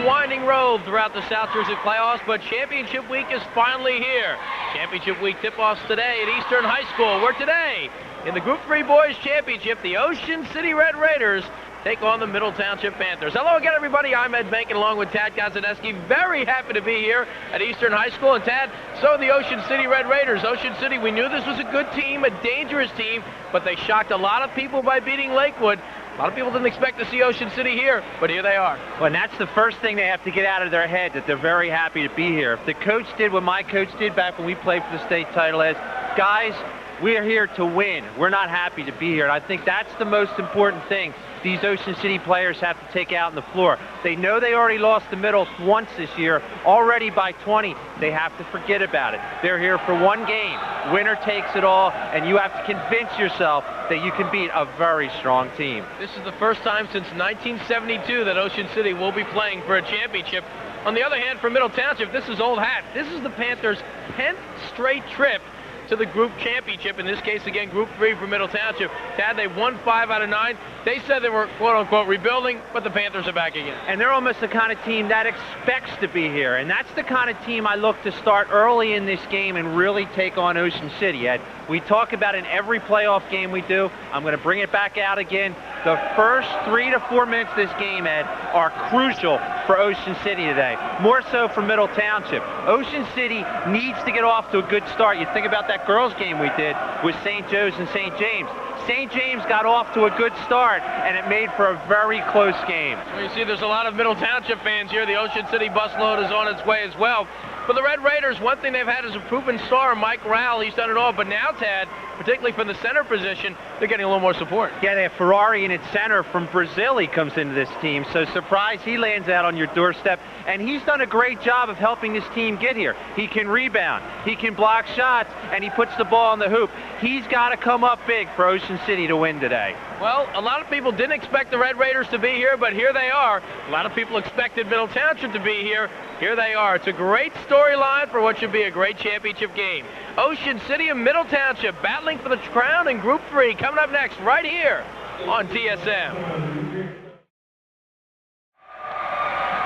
winding road throughout the South Jersey playoffs, but Championship Week is finally here. Championship Week tip-offs today at Eastern High School, where today, in the Group 3 Boys Championship, the Ocean City Red Raiders take on the Middle Township Panthers. Hello again, everybody. I'm Ed Bankin, along with Tad Kazaneski. Very happy to be here at Eastern High School. And Tad, so the Ocean City Red Raiders. Ocean City, we knew this was a good team, a dangerous team, but they shocked a lot of people by beating Lakewood. A lot of people didn't expect to see Ocean City here, but here they are. Well, and that's the first thing they have to get out of their head, that they're very happy to be here. If the coach did what my coach did back when we played for the state title, as guys, we're here to win. We're not happy to be here. And I think that's the most important thing these Ocean City players have to take out on the floor. They know they already lost the middle once this year, already by 20. They have to forget about it. They're here for one game. Winner takes it all, and you have to convince yourself that you can beat a very strong team. This is the first time since 1972 that Ocean City will be playing for a championship. On the other hand, for Middle Township, this is old hat. This is the Panthers' 10th straight trip to the group championship. In this case, again, Group 3 for Middle Township. Tad, they won 5 out of 9. They said they were, quote-unquote, rebuilding, but the Panthers are back again. And they're almost the kind of team that expects to be here. And that's the kind of team I look to start early in this game and really take on Ocean City, Ed. We talk about in every playoff game we do. I'm going to bring it back out again. The first 3 to 4 minutes of this game, Ed, are crucial for Ocean City today. More so for Middle Township. Ocean City needs to get off to a good start. You think about that girls game we did with St. Joe's and St. James. St. James got off to a good start, and it made for a very close game. Well, you see, there's a lot of Middle Township fans here. The Ocean City busload is on its way as well. For the Red Raiders, one thing they've had is a proven star, Mike Rowell. He's done it all. But now, Tad, particularly from the center position, they're getting a little more support. Yeah, they have Ferrari in its center from Brazil. He comes into this team. So surprise, he lands out on your doorstep. And he's done a great job of helping this team get here. He can rebound, he can block shots, and he puts the ball in the hoop. He's got to come up big for Ocean City to win today. Well, a lot of people didn't expect the Red Raiders to be here, but here they are. A lot of people expected Middle Township to be here. Here they are. It's a great storyline for what should be a great championship game. Ocean City and Middle Township battling for the crown in Group 3. Coming up next, right here on TSM.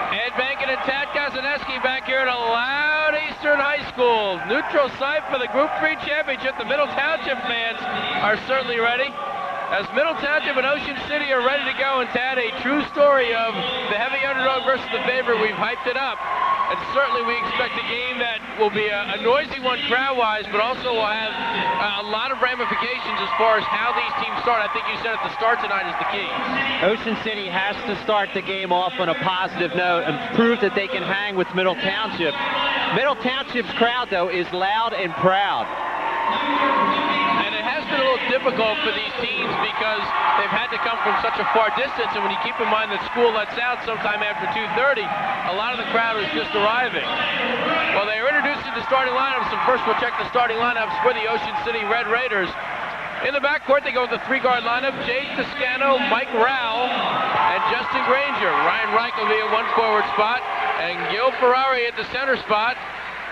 Ed Bankin and Tad Kazaneski back here at a loud Eastern High School. Neutral site for the Group 3 championship. The Middle Township fans are certainly ready, as Middle Township and Ocean City are ready to go. And Tad, a true story of the heavy underdog versus the favorite. We've hyped it up. And certainly we expect a game that will be a noisy one crowd-wise, but also will have a lot of ramifications as far as how these teams start. I think you said at the start tonight is the key. Ocean City has to start the game off on a positive note and prove that they can hang with Middle Township. Middle Township's crowd, though, is loud and proud. And it has been a little difficult for these teams because they've had to come from such a far distance, and when you keep in mind that school lets out sometime after 2:30, a lot of the crowd is just arriving. Well, they are introducing the starting lineups, and first we'll check the starting lineups for the Ocean City Red Raiders. In the backcourt, they go with the 3-guard lineup: Jade Toscano, Mike Rowell, and Justin Granger. Ryan Reich will be at 1 forward spot, and Gil Ferrari at the center spot.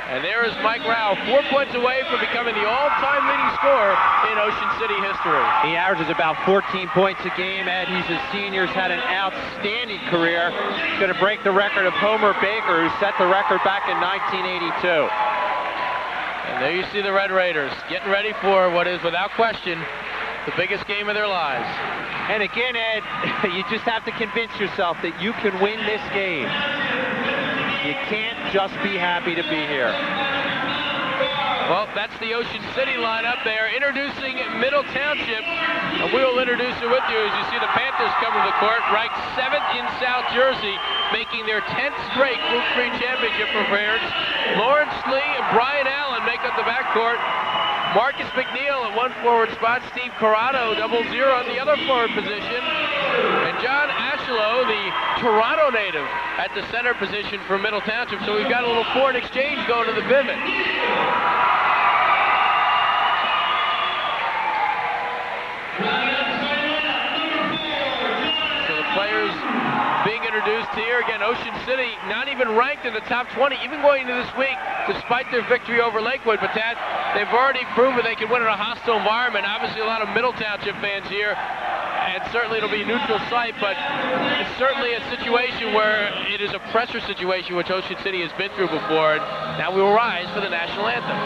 And there is Mike Rowell, 4 points away from becoming the all-time leading scorer in Ocean City history. He averages about 14 points a game, Ed. He's a senior, he's had an outstanding career. He's going to break the record of Homer Baker, who set the record back in 1982. And there you see the Red Raiders getting ready for what is, without question, the biggest game of their lives. And again, Ed, you just have to convince yourself that you can win this game. You can't just be happy to be here. Well, that's the Ocean City lineup. They are introducing Middle Township, and we will introduce it with you as you see the Panthers come to the court, ranked 7th in South Jersey, making their 10th straight Group 3 championship appearance. Lawrence Lee and Brian Allen make up the backcourt. Marcus McNeil at 1 forward spot. Steve Corrado, 0-0 at the other forward position. And John Ashlow, the Toronto native, at the center position for Middle Township. So we've got a little foreign exchange going to the pivot. So the players being introduced here. Again, Ocean City not even ranked in the top 20, even going into this week, despite their victory over Lakewood. But that, they've already proven they can win in a hostile environment. Obviously, a lot of Middle Township fans here. and certainly it'll be a neutral site, but it's certainly a situation where it is a pressure situation which Ocean City has been through before, and now we will rise for the national anthem.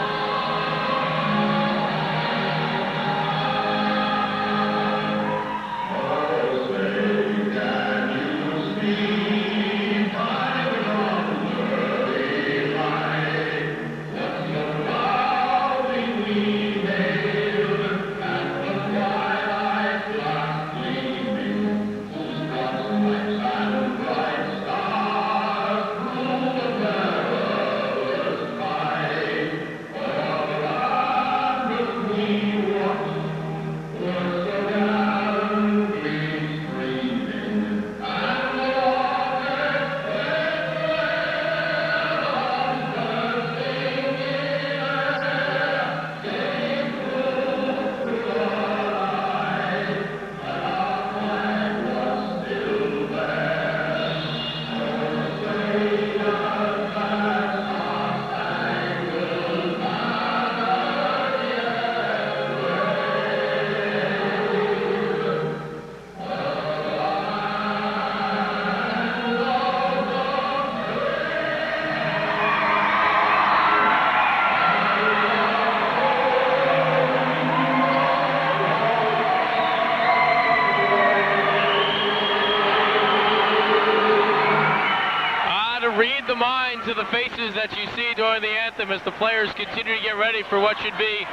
Read the minds of the faces that you see during the anthem as the players continue to get ready for what should be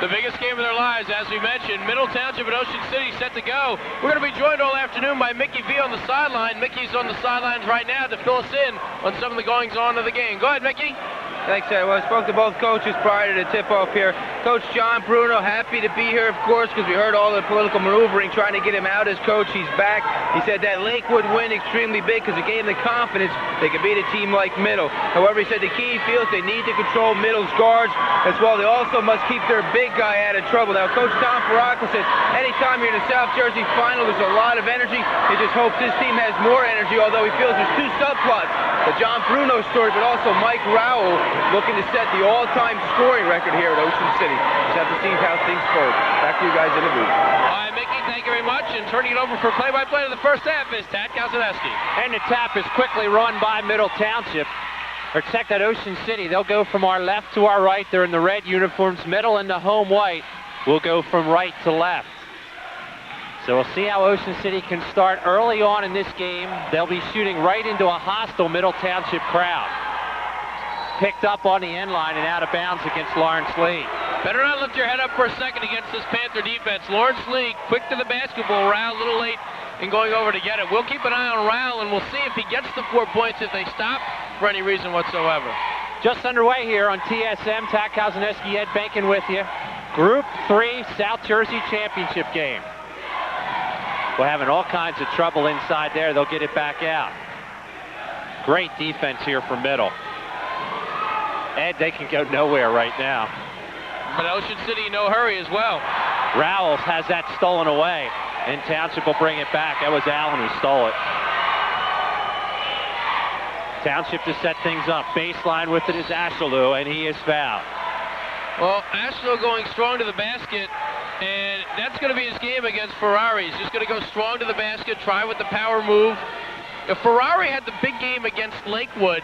the biggest game of their lives. As we mentioned, Middle Township and Ocean City set to go. We're going to be joined all afternoon by Mickey V on the sideline. Mickey's on the sidelines right now to fill us in on some of the goings-on of the game. Go ahead, Mickey. Thanks, Ed. Well, I spoke to both coaches prior to the tip-off here. Coach John Bruno, happy to be here, of course, because we heard all the political maneuvering trying to get him out as coach. He's back. He said that Lakewood win extremely big because it gave them the confidence they could beat a team like Middle. However, he said the key feels they need to control Middle's guards as well. They also must keep their big guy out of trouble. Now, Coach Tom Farrakhan says anytime you're in the South Jersey final, there's a lot of energy. He just hopes this team has more energy, although he feels there's two subplots. The John Bruno story, but also Mike Rowell looking to set the all-time scoring record here at Ocean City. Just have to see how things fold. Back to you guys in the booth. All right, Mickey, thank you very much. And turning it over for play-by-play of the first half is Tad Kalzaneski. And the tap is quickly run by Middle Township. Or check that Ocean City. They'll go from our left to our right. They're in the red uniforms. Middle in the home white will go from right to left. So we'll see how Ocean City can start early on in this game. They'll be shooting right into a hostile Middle Township crowd. Picked up on the end line and out of bounds against Lawrence Lee. Better not lift your head up for a second against this Panther defense. Lawrence Lee, quick to the basketball. Rowell a little late in going over to get it. We'll keep an eye on Rowell, and we'll see if he gets the 4 points if they stop for any reason whatsoever. Just underway here on TSM. Tad Kalzaneski, Ed Bankin with you. Group 3 South Jersey Championship game. We're having all kinds of trouble inside there. They'll get it back out. Great defense here for Middle. Ed, they can go nowhere right now. But Ocean City, no hurry as well. Rowell has that stolen away, and Township will bring it back. That was Allen who stole it. Township to set things up. Baseline with it is Ashelou, and he is fouled. Well, Ashelou going strong to the basket, and that's going to be his game against Ferrari. He's just going to go strong to the basket, try with the power move. If Ferrari had the big game against Lakewood,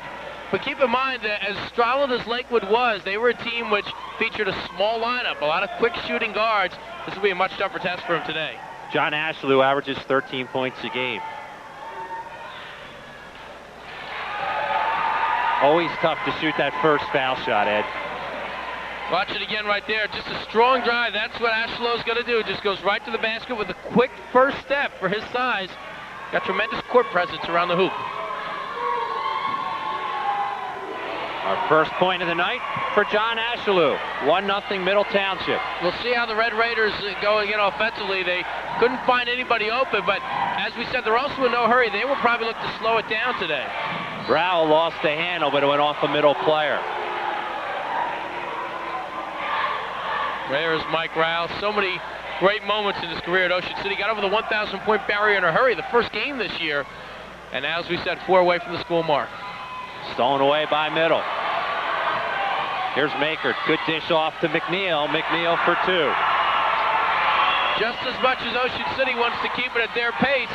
but keep in mind that as solid as Lakewood was, they were a team which featured a small lineup, a lot of quick shooting guards. This will be a much tougher test for him today. John Ashelou averages 13 points a game. Always tough to shoot that first foul shot, Ed. Watch it again right there. Just a strong drive. That's what Ashelou's going to do. Just goes right to the basket with a quick first step for his size. Got tremendous court presence around the hoop. Our first point of the night for John Ashelou. 1-0 Middle Township. We'll see how the Red Raiders go again offensively. They couldn't find anybody open, but as we said, they're also in no hurry. They will probably look to slow it down today. Rowell lost the handle, but it went off a middle player. There's Mike Rowell. So many great moments in his career at Ocean City. Got over the 1,000-point barrier in a hurry, the first game this year. And as we said, 4 away from the school mark. Stolen away by Middle. Here's Maker. Good dish off to McNeil. McNeil for 2. just as much as Ocean City wants to keep it at their pace,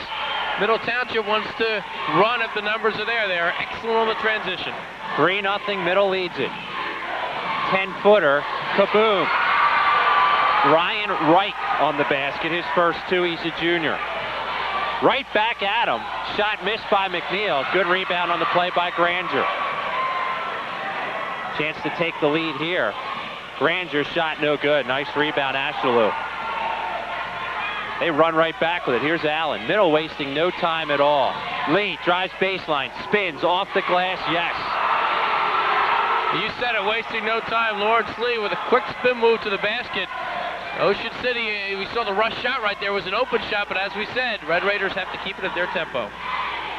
Middle Township wants to run if the numbers are there. They are excellent on the transition. 3-0, Middle leads it. 10-footer, kaboom. Ryan Reich on the basket, his first two, he's a junior. Right back at him, shot missed by McNeil. Good rebound on the play by Granger. Chance to take the lead here. Granger's shot no good, nice rebound, Ashalou. They run right back with it. Here's Allen. Middle wasting no time at all. Lee drives baseline, spins off the glass, yes. You said it, wasting no time. Lawrence Lee with a quick spin move to the basket. Ocean City, we saw the rush shot right there, was an open shot, but as we said, Red Raiders have to keep it at their tempo.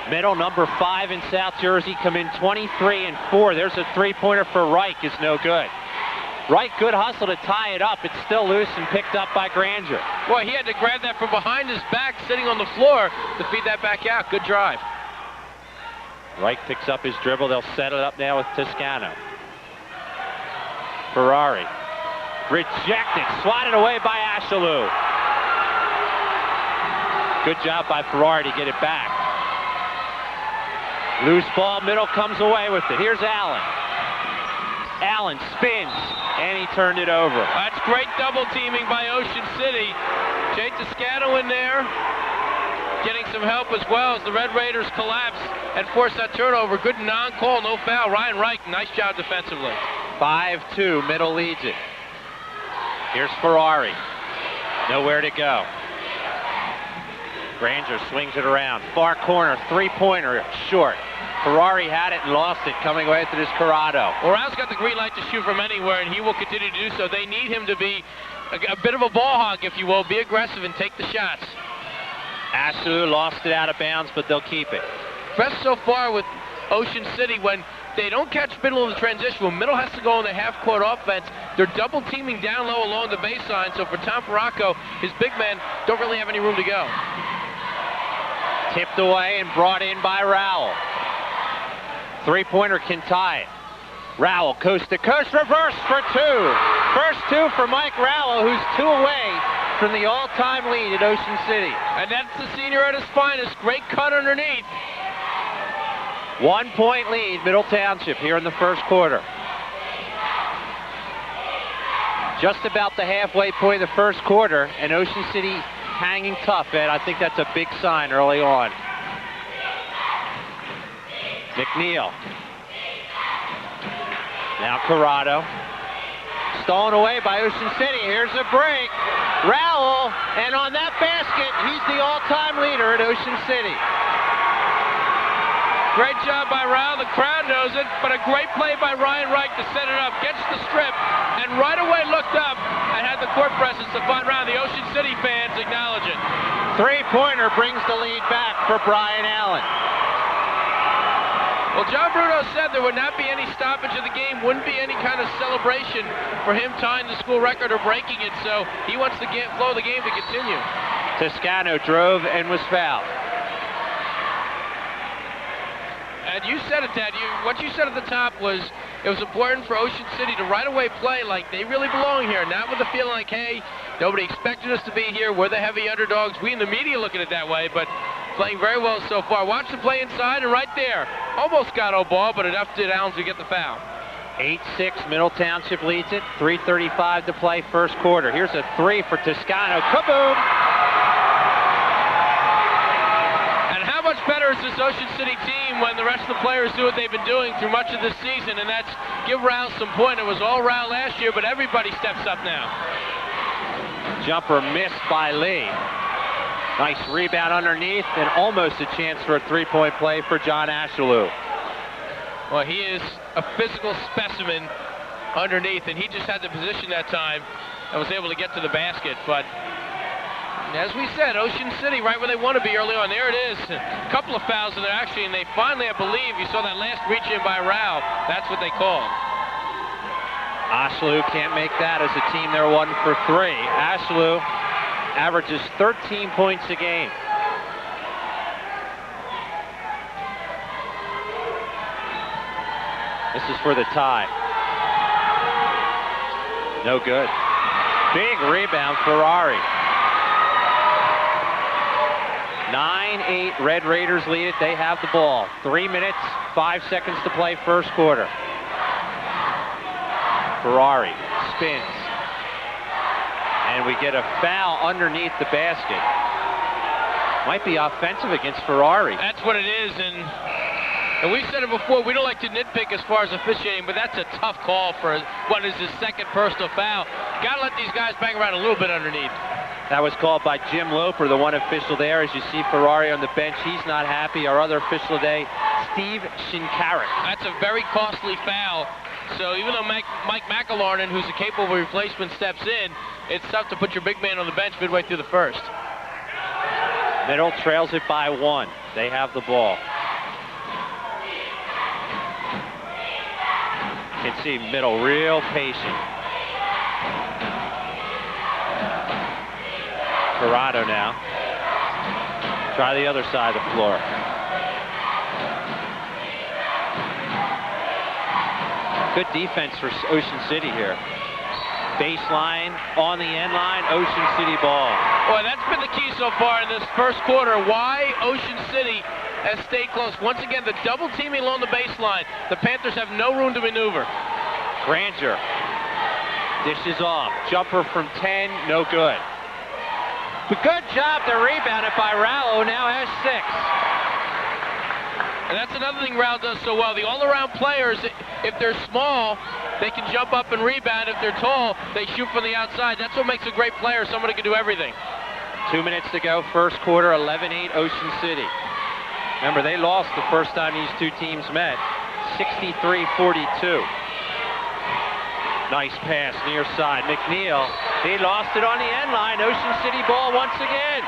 Middle, number 5 in South Jersey, come in 23-4. There's a three-pointer for Reich, is no good. Reich, good hustle to tie it up. It's still loose and picked up by Granger. Boy, he had to grab that from behind his back, sitting on the floor, to feed that back out. Good drive. Reich picks up his dribble. They'll set it up now with Toscano. Ferrari. Rejected, swatted away by Ashalou. Good job by Ferrari to get it back. Loose ball, Middle comes away with it. Here's Allen. Allen spins, and he turned it over. That's great double teaming by Ocean City. Jay Toscano in there, getting some help as well as the Red Raiders collapse and force that turnover. Good non-call, no foul. Ryan Reich, nice job defensively. 5-2, Middle leads it. Here's Ferrari. Nowhere to go. Granger swings it around. Far corner, three-pointer, short. Ferrari had it and lost it, coming away with it is Corrado. Oral's got the green light to shoot from anywhere, and he will continue to do so. They need him to be a bit of a ball hog, if you will, be aggressive and take the shots. Ashalou lost it out of bounds, but they'll keep it. Best so far with Ocean City when they don't catch Middle of the transition. When Middle has to go on the half-court offense, they're double-teaming down low along the baseline. So for Tom Paracco, his big men don't really have any room to go. Tipped away and brought in by Rowell. Three-pointer can tie it. Rowell, coast-to-coast, reverse for two. First two for Mike Rowell, who's 2 away from the all-time lead at Ocean City. And that's the senior at his finest. Great cut underneath. 1 point lead, Middle Township here in the first quarter. Just about the halfway point of the first quarter, and Ocean City hanging tough, Ed. I think that's a big sign early on. McNeil. Now Corrado. Stolen away by Ocean City. Here's a break. Rowell, and on that basket, he's the all-time leader at Ocean City. Great job by Rowell. The crowd knows it, but a great play by Ryan Reich to set it up. Gets the strip, and right away looked up and had the court presence to find Rowell. The Ocean City fans acknowledge it. Three-pointer brings the lead back for Brian Allen. Well, John Bruno said there would not be any stoppage of the game, wouldn't be any kind of celebration for him tying the school record or breaking it, so he wants the flow of the game to continue. Toscano drove and was fouled. And you said it, Ted. What you said at the top was it was important for Ocean City to right away play like they really belong here, not with the feeling like, hey, nobody expected us to be here. We're the heavy underdogs. We in the media look at it that way, but playing very well so far. Watch the play inside, and right there, almost got no ball, but enough did Allen to get the foul. 8-6, Middle Township leads it. 3:35 to play first quarter. Here's a three for Toscano. Kaboom! How much better is this Ocean City team when the rest of the players do what they've been doing through much of this season, and that's give Rowell some point. It was all Rowell last year, but everybody steps up now. Jumper missed by Lee. Nice rebound underneath, and almost a chance for a three-point play for John Ashalou. Well, he is a physical specimen underneath, and he just had the position that time and was able to get to the basket, but as we said, Ocean City right where they want to be early on. There it is. A couple of fouls in there, actually, and they finally, I believe, you saw that last reach-in by Rowell. That's what they called. Ashalou can't make that as a team. They're 1 for 3. Ashalou averages 13 points a game. This is for the tie. No good. Big rebound, Ferrari. 9-8, Red Raiders lead it. They have the ball. 3 minutes, 5 seconds to play, first quarter. Ferrari spins. And we get a foul underneath the basket. Might be offensive against Ferrari. That's what it is, and we've said it before, we don't like to nitpick as far as officiating, but that's a tough call for what is his second personal foul. Gotta let these guys bang around a little bit underneath. That was called by Jim Loper, the one official there. As you see Ferrari on the bench, he's not happy. Our other official today, Steve Shinkarik. That's a very costly foul. So even though Mike McElarnon, who's a capable replacement, steps in, it's tough to put your big man on the bench midway through the first. Middle trails it by 1. They have the ball. You can see Middle real patient. Corrado now. Try the other side of the floor. Good defense for Ocean City here. Baseline, on the end line, Ocean City ball. Boy, that's been the key so far in this first quarter. Why Ocean City has stayed close. Once again, the double teaming along the baseline. The Panthers have no room to maneuver. Granger dishes off. Jumper from 10, no good. But good job to rebound it by Rallo, now has 6. And that's another thing Rallo does so well. The all-around players, if they're small, they can jump up and rebound. If they're tall, they shoot from the outside. That's what makes a great player, somebody who can do everything. 2 minutes to go, first quarter, 11-8 Ocean City. Remember, they lost the first time these two teams met, 63-42. Nice pass, near side. McNeil, he lost it on the end line. Ocean City ball once again.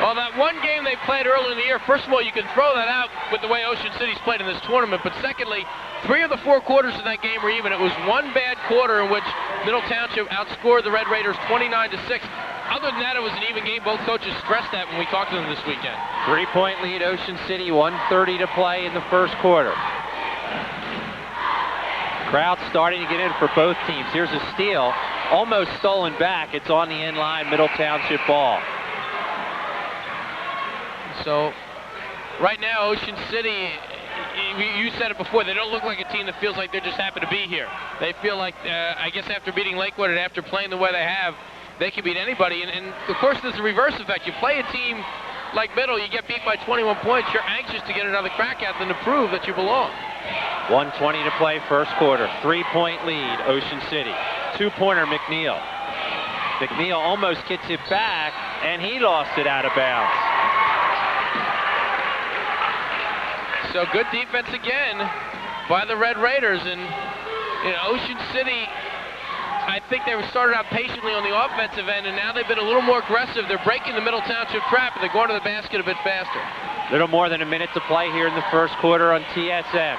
Well, that one game they played earlier in the year, first of all, you can throw that out with the way Ocean City's played in this tournament, but secondly, 3 of the 4 quarters in that game were even. It was one bad quarter in which Middle Township outscored the Red Raiders 29-6. Other than that, it was an even game. Both coaches stressed that when we talked to them this weekend. 3-point lead, Ocean City, 1:30 to play in the first quarter. Crowd starting to get in for both teams. Here's a steal, almost stolen back. It's on the end line, Middle Township ball. So, right now, Ocean City, you said it before, they don't look like a team that feels like they're just happy to be here. They feel like, I guess after beating Lakewood and after playing the way they have, they can beat anybody. And of course, there's a reverse effect. You play a team like Middle, you get beat by 21 points, you're anxious to get another crack at them to prove that you belong. 1:20 to play, first quarter. 3-point lead, Ocean City. 2-pointer, McNeil. McNeil almost gets it back, and he lost it out of bounds. So good defense again by the Red Raiders. And Ocean City, I think they were started out patiently on the offensive end, and now they've been a little more aggressive. They're breaking the Middle Township trap, and they're going to the basket a bit faster. Little more than a minute to play here in the first quarter on TSM.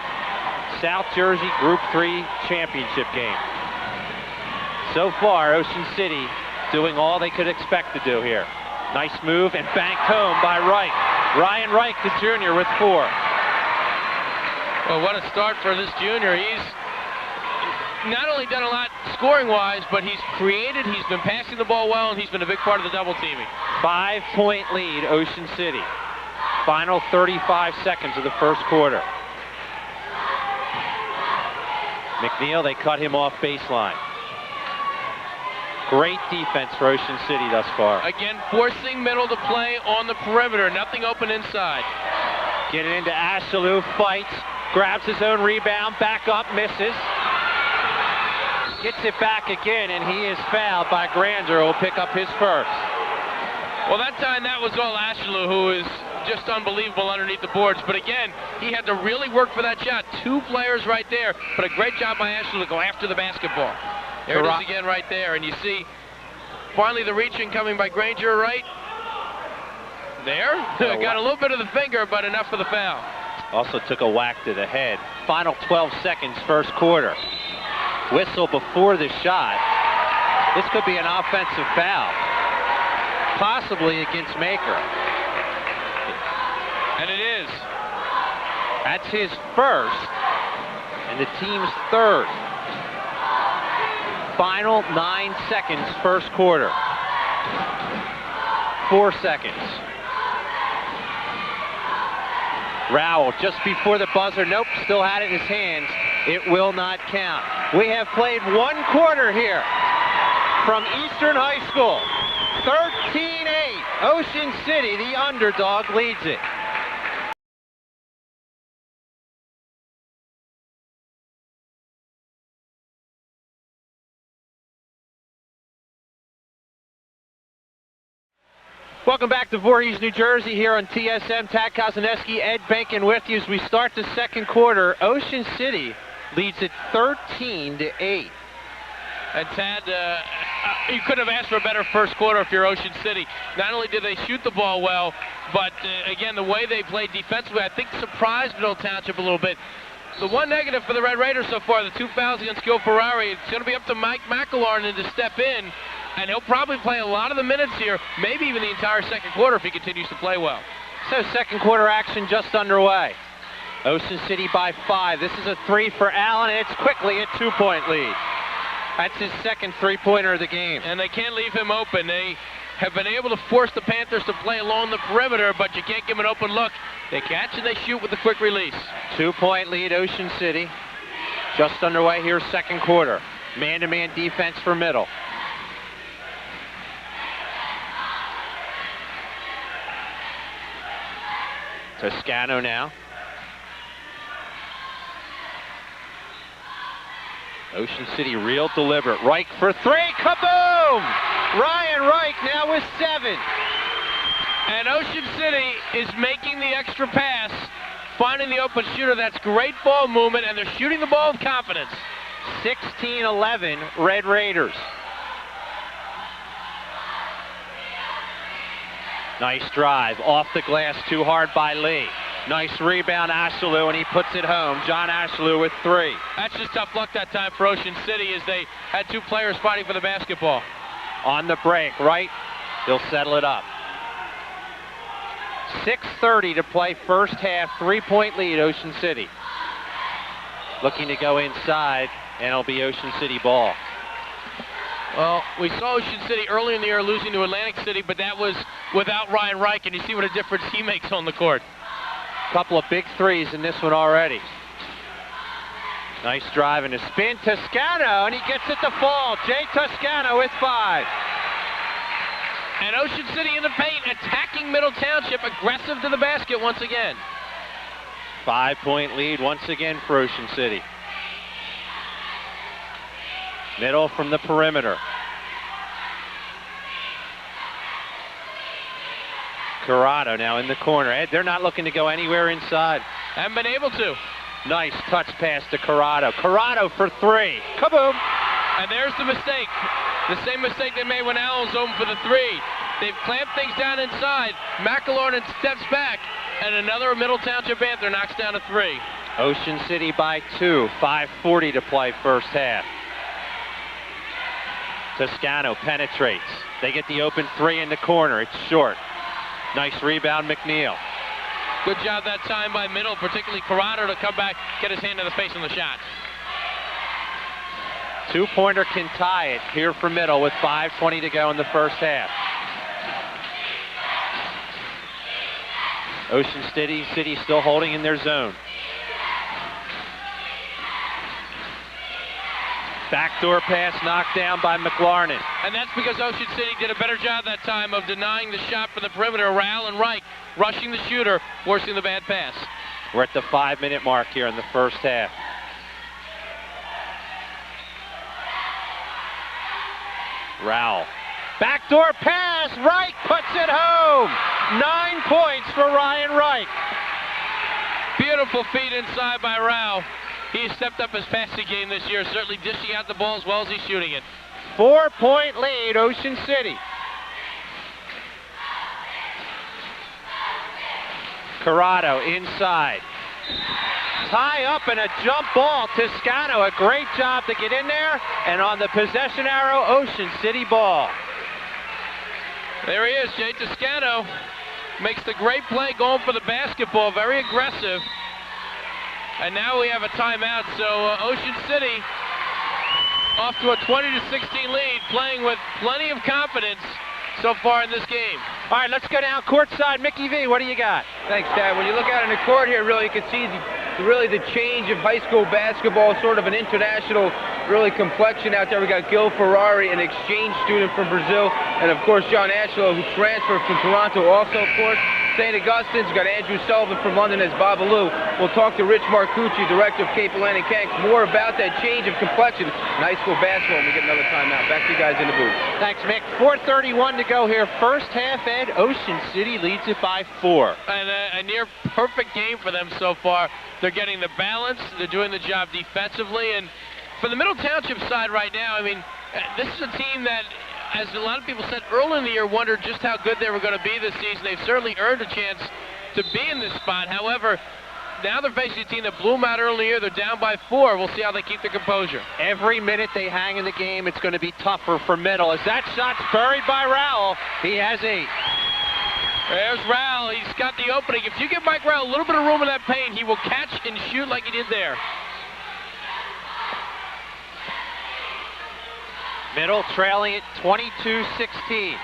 South Jersey Group 3 championship game. So far, Ocean City doing all they could expect to do here. Nice move and banked home by Reich. Ryan Reich, the junior, with 4. Well, what a start for this junior. He's not only done a lot scoring-wise, but he's created, he's been passing the ball well, and he's been a big part of the double teaming. 5-point lead, Ocean City. Final 35 seconds of the first quarter. McNeil, they cut him off baseline. Great defense for Ocean City thus far. Again, forcing Middle to play on the perimeter. Nothing open inside. Get it into Ashalou, fights, grabs his own rebound, back up, misses. Gets it back again, and he is fouled by Granger, who will pick up his first. Well, that time that was all Ashalou, who is just unbelievable underneath the boards. But again, he had to really work for that shot. 2 players right there, but a great job by Ashalou to go after the basketball. There it is again right there, and you see finally the reaching coming by Granger right there. Got a little bit of the finger, but enough for the foul. Also took a whack to the head. Final 12 seconds, first quarter. Whistle before the shot. This could be an offensive foul, possibly against Maker. And it is. That's his first, and the team's third. Final 9 seconds, first quarter. 4 seconds. Rowell just before the buzzer. Nope, still had it in his hands. It will not count. We have played 1 quarter here from Eastern High School. 13-8. Ocean City, the underdog, leads it. Welcome back to Voorhees, New Jersey, here on TSM. Tad Kozaneski, Ed Benkin with you as we start the second quarter. Ocean City leads it 13-8. And Tad, you couldn't have asked for a better first quarter if you're Ocean City. Not only did they shoot the ball well, but again, the way they played defensively, I think surprised Middle Township a little bit. The one negative for the Red Raiders so far, the 2 fouls against Gil Ferrari, it's going to be up to Mike McElaren to step in, and he'll probably play a lot of the minutes here, maybe even the entire second quarter if he continues to play well. So second quarter action just underway. Ocean City by 5. This is a 3 for Allen, and it's quickly a 2-point lead. That's his second 3-pointer of the game. And they can't leave him open. They have been able to force the Panthers to play along the perimeter, but you can't give them an open look. They catch and they shoot with a quick release. 2-point lead, Ocean City. Just underway here, second quarter. Man-to-man defense for Middle. Toscano now. Ocean City real deliberate. Reich for 3, kaboom! Ryan Reich now with 7. And Ocean City is making the extra pass, finding the open shooter. That's great ball movement, and they're shooting the ball with confidence. 16-11, Red Raiders. Nice drive, off the glass, too hard by Lee. Nice rebound, Ashelou, and he puts it home. John Ashelou with 3. That's just tough luck that time for Ocean City as they had 2 players fighting for the basketball. On the break, right? He'll settle it up. 6:30 to play first half, 3-point lead, Ocean City. Looking to go inside, and it'll be Ocean City ball. Well, we saw Ocean City early in the year losing to Atlantic City, but that was without Ryan Reich, and you see what a difference he makes on the court. Couple of big threes in this one already. Nice drive and a spin. Toscano, and he gets it to fall. Jay Toscano with 5. And Ocean City in the paint, attacking Middle Township, aggressive to the basket once again. 5-point lead once again for Ocean City. Middle from the perimeter. Corrado now in the corner. Ed, they're not looking to go anywhere inside. Haven't been able to. Nice touch pass to Corrado. Corrado for 3. Kaboom! And there's the mistake. The same mistake they made when Allen was open for the 3. They've clamped things down inside. McElaren steps back, and another Middle Township Panther knocks down a 3. Ocean City by 2. 5:40 to play first half. Toscano penetrates. They get the open 3 in the corner. It's short. Nice rebound, McNeil. Good job that time by Middle, particularly Corrado, to come back, get his hand in the face on the shot. 2-pointer can tie it here for Middle with 5:20 to go in the first half. Ocean City still holding in their zone. Backdoor pass knocked down by McLarnon. And that's because Ocean City did a better job that time of denying the shot from the perimeter. Rowell and Reich rushing the shooter, forcing the bad pass. We're at the 5-minute mark here in the first half. Rowell. Backdoor pass. Reich puts it home. 9 points for Ryan Reich. Beautiful feed inside by Rowell. He has stepped up his passing game this year, certainly dishing out the ball as well as he's shooting it. 4-point lead, Ocean City. Corrado inside. Tie up and a jump ball. Toscano, a great job to get in there. And on the possession arrow, Ocean City ball. There he is, Jay Toscano. Makes the great play going for the basketball, very aggressive. And now we have a timeout, so Ocean City off to a 20-16 lead, playing with plenty of confidence. so far in this game. All right, let's go down courtside. Mickey V, what do you got? Thanks, Dad. When you look out in the court here, really, you can see the change of high school basketball, sort of an international, really, complexion out there. We got Gil Ferrari, an exchange student from Brazil, and of course John Ashlow, who transferred from Toronto. Also, of course, St. Augustine's got Andrew Sullivan from London as Babalu. We'll talk to Rich Marcucci, director of Cape Atlantic Kanks, more about that change of complexion in high school basketball when we get another timeout. Back to you guys in the booth. Thanks, Mick. 4:31 to go here. First half, Ed. Ocean City leads it by 4. And a near perfect game for them so far. They're getting the balance. They're doing the job defensively. And for the Middle Township side right now, I mean, this is a team that, as a lot of people said early in the year, wondered just how good they were going to be this season. They've certainly earned a chance to be in this spot. However, now they're facing a team that blew them out early in the year. They're down by 4. We'll see how they keep their composure. Every minute they hang in the game, it's going to be tougher for Middle. As that shot's buried by Rowell, he has 8. There's Rowell. He's got the opening. If you give Mike Rowell a little bit of room in that paint, he will catch and shoot like he did there. Middle trailing it 22-16.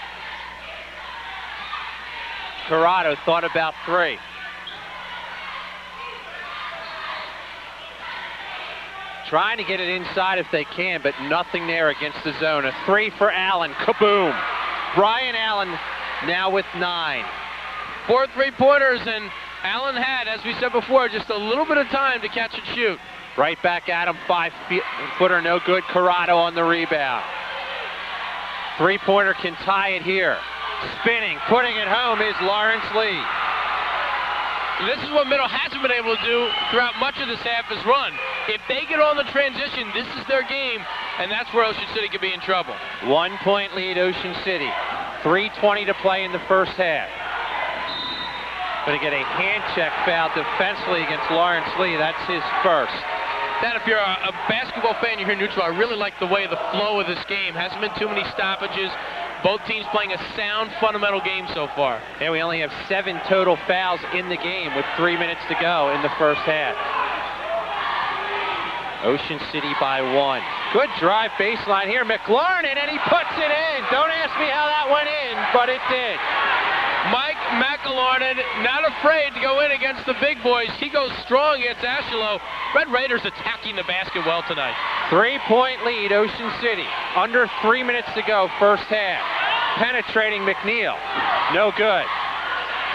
Corrado thought about 3. Trying to get it inside if they can, but nothing there against the zone. A 3 for Allen. Kaboom. Brian Allen now with 9. 4 3-pointers, and Allen had, as we said before, just a little bit of time to catch and shoot. Right back at him. 5-footer no good. Corrado on the rebound. 3-pointer can tie it here. Spinning, putting it home is Lawrence Lee. This is what Middle hasn't been able to do throughout much of this half is run. If they get on the transition, this is their game, and that's where Ocean City could be in trouble. 1-point lead, Ocean City. 3:20 to play in the first half. Going to get a hand check foul defensively against Lawrence Lee. That's his first. That, if you're a basketball fan, you're here neutral. I really like the way the flow of this game. Hasn't been too many stoppages. Both teams playing a sound, fundamental game so far. And we only have 7 total fouls in the game with 3 minutes to go in the first half. Ocean City by 1. Good drive baseline here. McLaurin, and he puts it in. Don't ask me how that went in, but it did. Mike McElornan not afraid to go in against the big boys. He goes strong against Ashlow. Red Raiders attacking the basket well tonight. 3-point lead, Ocean City. Under 3 minutes to go, first half. Penetrating McNeil. No good.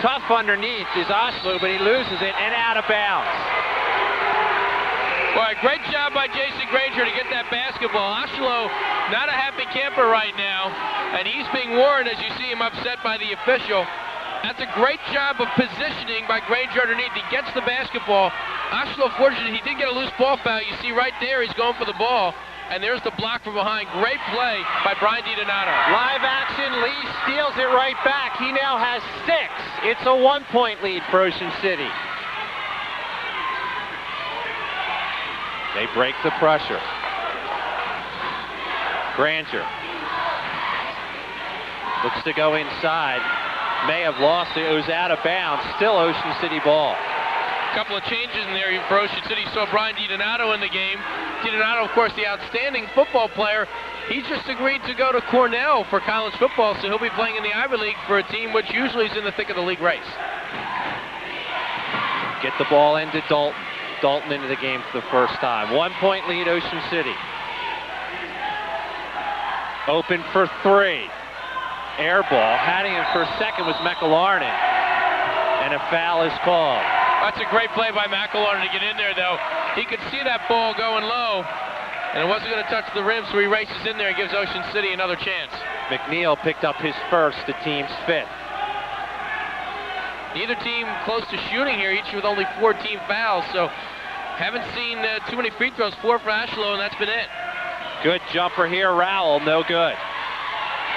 Tough underneath is Ashlow, but he loses it and out of bounds. Boy, great job by Jason Granger to get that basketball. Ashlow, not a happy camper right now, and he's being warned as you see him upset by the official. That's a great job of positioning by Granger underneath. He gets the basketball. Ashlow, fortunately, he did get a loose ball foul. You see right there, he's going for the ball, and there's the block from behind. Great play by Brian DiDonato. Live action, Lee steals it right back. He now has 6. It's a 1-point lead for Ocean City. They break the pressure. Granger looks to go inside. May have lost it. It was out of bounds. Still Ocean City ball. A couple of changes in there for Ocean City. Saw Brian DiDonato in the game. DiDonato, of course, the outstanding football player. He's just agreed to go to Cornell for college football, so he'll be playing in the Ivy League for a team which usually is in the thick of the league race. Get the ball into Dalton. Dalton into the game for the first time. 1-point lead, Ocean City. Open for 3. Air ball. Hatting him for a second was McElornan. And a foul is called. That's a great play by McElornan to get in there, though. He could see that ball going low, and it wasn't going to touch the rim, so he races in there and gives Ocean City another chance. McNeil picked up his first, the team's 5th. Neither team close to shooting here, each with only 4 team fouls, so haven't seen too many free throws. 4 for Ashlow, and that's been it. Good jumper here, Rowell, no good.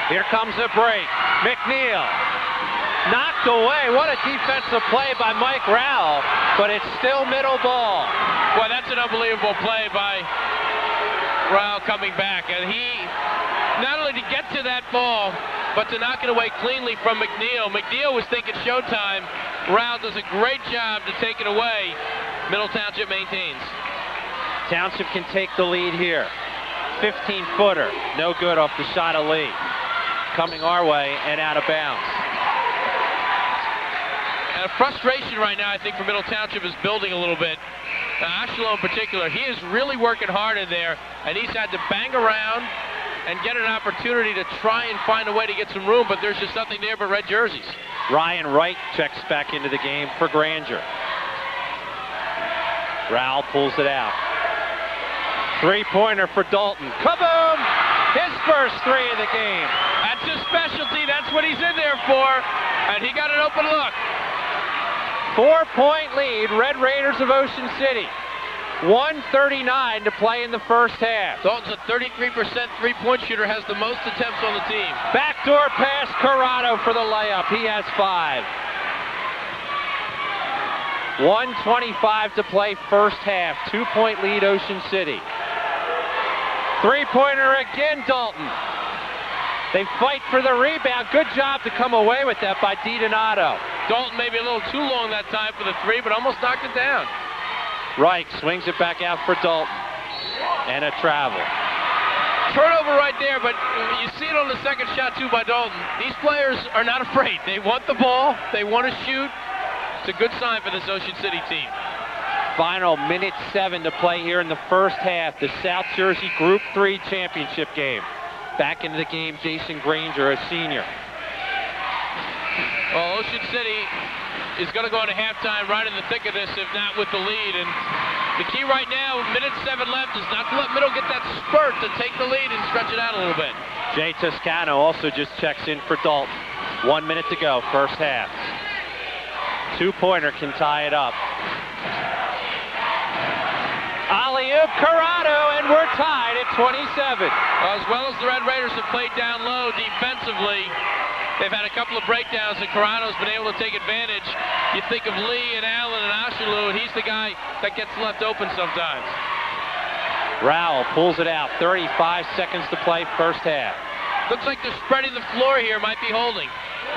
Here comes a break. McNeil knocked away. What a defensive play by Mike Rowell, but it's still middle ball. Boy, that's an unbelievable play by Rowell coming back, and he not only to get to that ball, but to knock it away cleanly from McNeil. McNeil was thinking showtime. Rowell does a great job to take it away. Middle Township maintains. Township can take the lead here. 15-footer, no good off the shot of Lee. coming our way and out of bounds. And frustration right now, I think, for Middle Township is building a little bit. Ashlow in particular, he is really working hard in there, and he's had to bang around and get an opportunity to try and find a way to get some room, but there's just nothing there but red jerseys. Ryan Wright checks back into the game for Granger. Rowell pulls it out. Three-pointer for Dalton. Kaboom! His first three of the game. That's his specialty. That's what he's in there for, and he got an open look. 4-point lead, Red Raiders of Ocean City. 1:39 to play in the first half. Dalton's a 33% three-point shooter, has the most attempts on the team. Backdoor pass, Corrado for the layup. He has 5. 1:25 to play first half. 2-point lead, Ocean City. Three-pointer again, Dalton. They fight for the rebound. Good job to come away with that by DiDonato. Dalton maybe a little too long that time for the three, but almost knocked it down. Reich swings it back out for Dalton. And a travel. Turnover right there, but you see it on the second shot too by Dalton. These players are not afraid. They want the ball. They want to shoot. It's a good sign for this Ocean City team. Final minute 7 to play here in the first half. The South Jersey Group 3 championship game. Back into the game, Jason Granger, a senior. Well, Ocean City is going to go into halftime right in the thick of this, if not with the lead. And the key right now, minute 7 left, is not to let Middle get that spurt to take the lead and stretch it out a little bit. Jay Toscano also just checks in for Dalton. 1 minute to go, first half. Two-pointer can tie it up. Alley-oop, Corrado, and we're tied at 27. Well, as well as the Red Raiders have played down low defensively, they've had a couple of breakdowns, and Corrado's been able to take advantage. You think of Lee and Allen and Ashalu, and he's the guy that gets left open sometimes. Rowell pulls it out. 35 seconds to play first half. Looks like they're spreading the floor here, might be holding.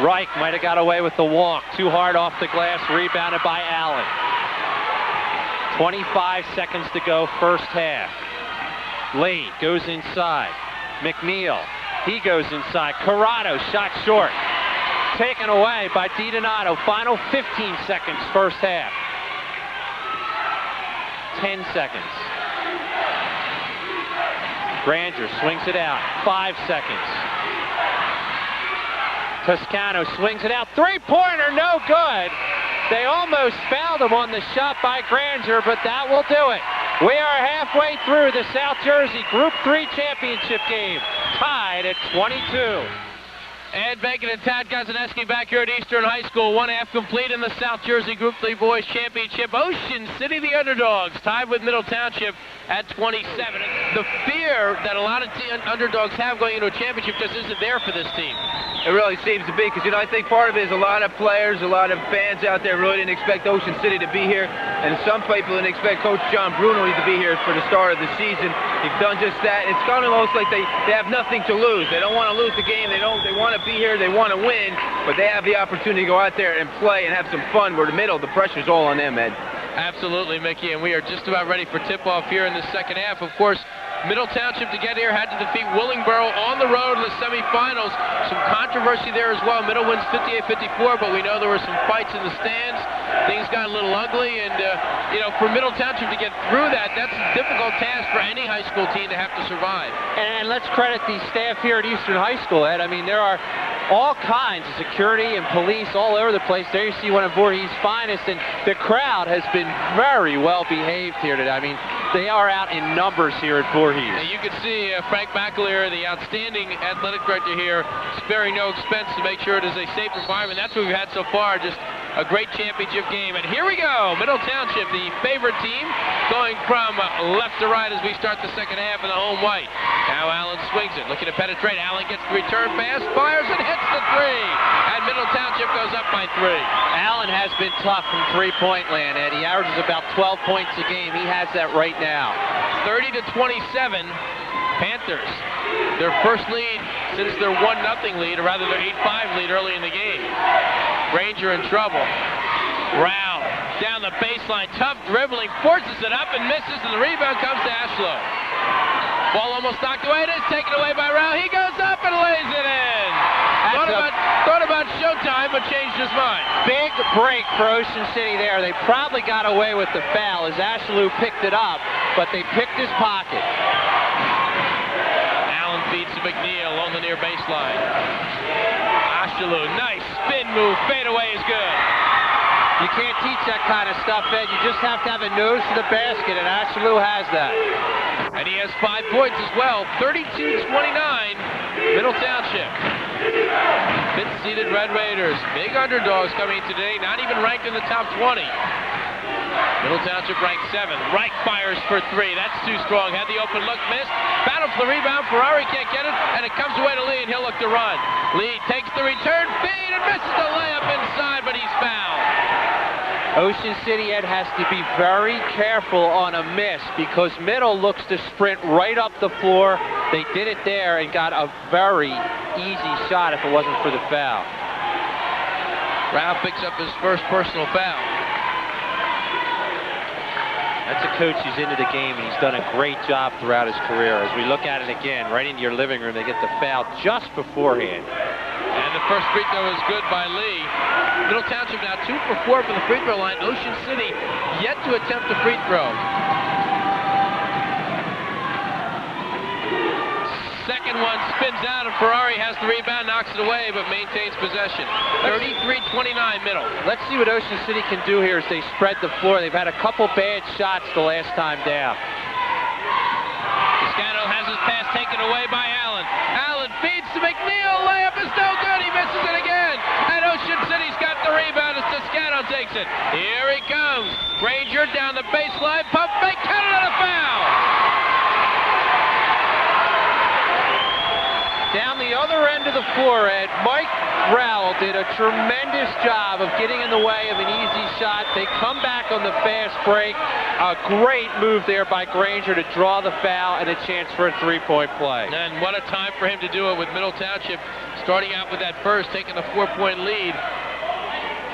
Reich might have got away with the walk. Too hard off the glass, rebounded by Allen. 25 seconds to go, first half. Lee goes inside. McNeil, he goes inside. Corrado, shot short. Taken away by DiDonato. Final 15 seconds, first half. 10 seconds. Granger swings it out. 5 seconds. Toscano swings it out. Three-pointer, no good. They almost fouled him on the shot by Granger, but that will do it. We are halfway through the South Jersey Group 3 championship game, tied at 22. Ed Bacon and Tad Gazaneski back here at Eastern High School. 1 half complete in the South Jersey Group 3 Boys Championship. Ocean City, the underdogs, tied with Middle Township at 27. The fear that a lot of underdogs have going into a championship just isn't there for this team. It really seems to be, because, you know, I think part of it is a lot of players, a lot of fans out there really didn't expect Ocean City to be here, and some people didn't expect Coach John Bruno to be here for the start of the season. He's done just that. It's kind of almost like they have nothing to lose. They don't want to lose the game. They want to be here. They want to win, but they have the opportunity to go out there and play and have some fun. Where the middle, the pressure's all on them, Ed. Absolutely, Mickey, and we are just about ready for tip-off here in the second half. Of course, Middle Township to get here had to defeat Willingboro on the road in the semifinals. Some controversy there as well. Middle wins 58-54, but we know there were some fights in the stands. Things got a little ugly, and you know, for Middle Township to get through that, that's a difficult task for any high school team to have to survive. And let's credit the staff here at Eastern High School, Ed. I mean, there are all kinds of security and police all over the place. There you see one of Voorhees' finest, and the crowd has been very well behaved here today. I mean, they are out in numbers here at Voorhees. And you can see Frank McAleer, the outstanding athletic director here, sparing no expense to make sure it is a safe environment. That's what we've had so far, just a great championship game. And here we go, Middle Township, the favorite team, going from left to right as we start the second half in the home white. Now Allen swings it, looking to penetrate. Allen gets the return pass, fires and hits the three. And Middle Township goes up by 3. Allen has been tough from three-point land, Ed. He averages about 12 points a game. He has that right now. 30-27, Panthers. Their first lead since their 1-0 lead, or rather their 8-5 lead early in the game. Granger in trouble. Rowell down the baseline, tough dribbling, forces it up and misses, and the rebound comes to Ashlow. Ball almost knocked away. It is taken away by Rowell. He goes up and lays it in. thought about showtime, but changed his mind. Big break for Ocean City there. They probably got away with the foul as Ashalou picked it up, but they picked his pocket. Allen feeds to McNeil along the near baseline. Ashalou, nice spin move, fade away is good. You can't teach that kind of stuff, Ed. You just have to have a nose to the basket, and Ashalou has that. And he has 5 points as well. 32-29, Middle Township. Fifth-seeded Red Raiders. Big underdogs coming today, not even ranked in the top 20. Middle Township ranked 7th. Reich fires for 3. That's too strong. Had the open look, missed. Battle for the rebound. Ferrari can't get it, and it comes away to Lee, and he'll look to run. Lee takes the return, feed, and misses the layup inside, but he's fouled. Ocean City, Ed, has to be very careful on a miss because Middle looks to sprint right up the floor. They did it there and got a very easy shot if it wasn't for the foul. Ralph picks up his first personal foul. That's a coach who's into the game, and he's done a great job throughout his career. As we look at it again, right into your living room, they get the foul just beforehand. And the first free throw is good by Lee. Middle Township now 2 for 4 from the free throw line. Ocean City yet to attempt a free throw. Second one spins out, and Ferrari has the rebound, knocks it away, but maintains possession. 33-29 Middle. Let's see what Ocean City can do here as they spread the floor. They've had a couple bad shots the last time down. Toscano has his pass taken away by Allen. Allen feeds to McNeil. Layup is no good. He misses it again. And Ocean City's got the rebound as Toscano takes it. Here he comes. Granger down the baseline. Pump fake. Counted on a foul. Down the other end of the floor, Ed, Mike Rowell did a tremendous job of getting in the way of an easy shot. They come back on the fast break. A great move there by Granger to draw the foul and a chance for a three-point play. And what a time for him to do it with Middle Township starting out with that first, taking a 4-point lead.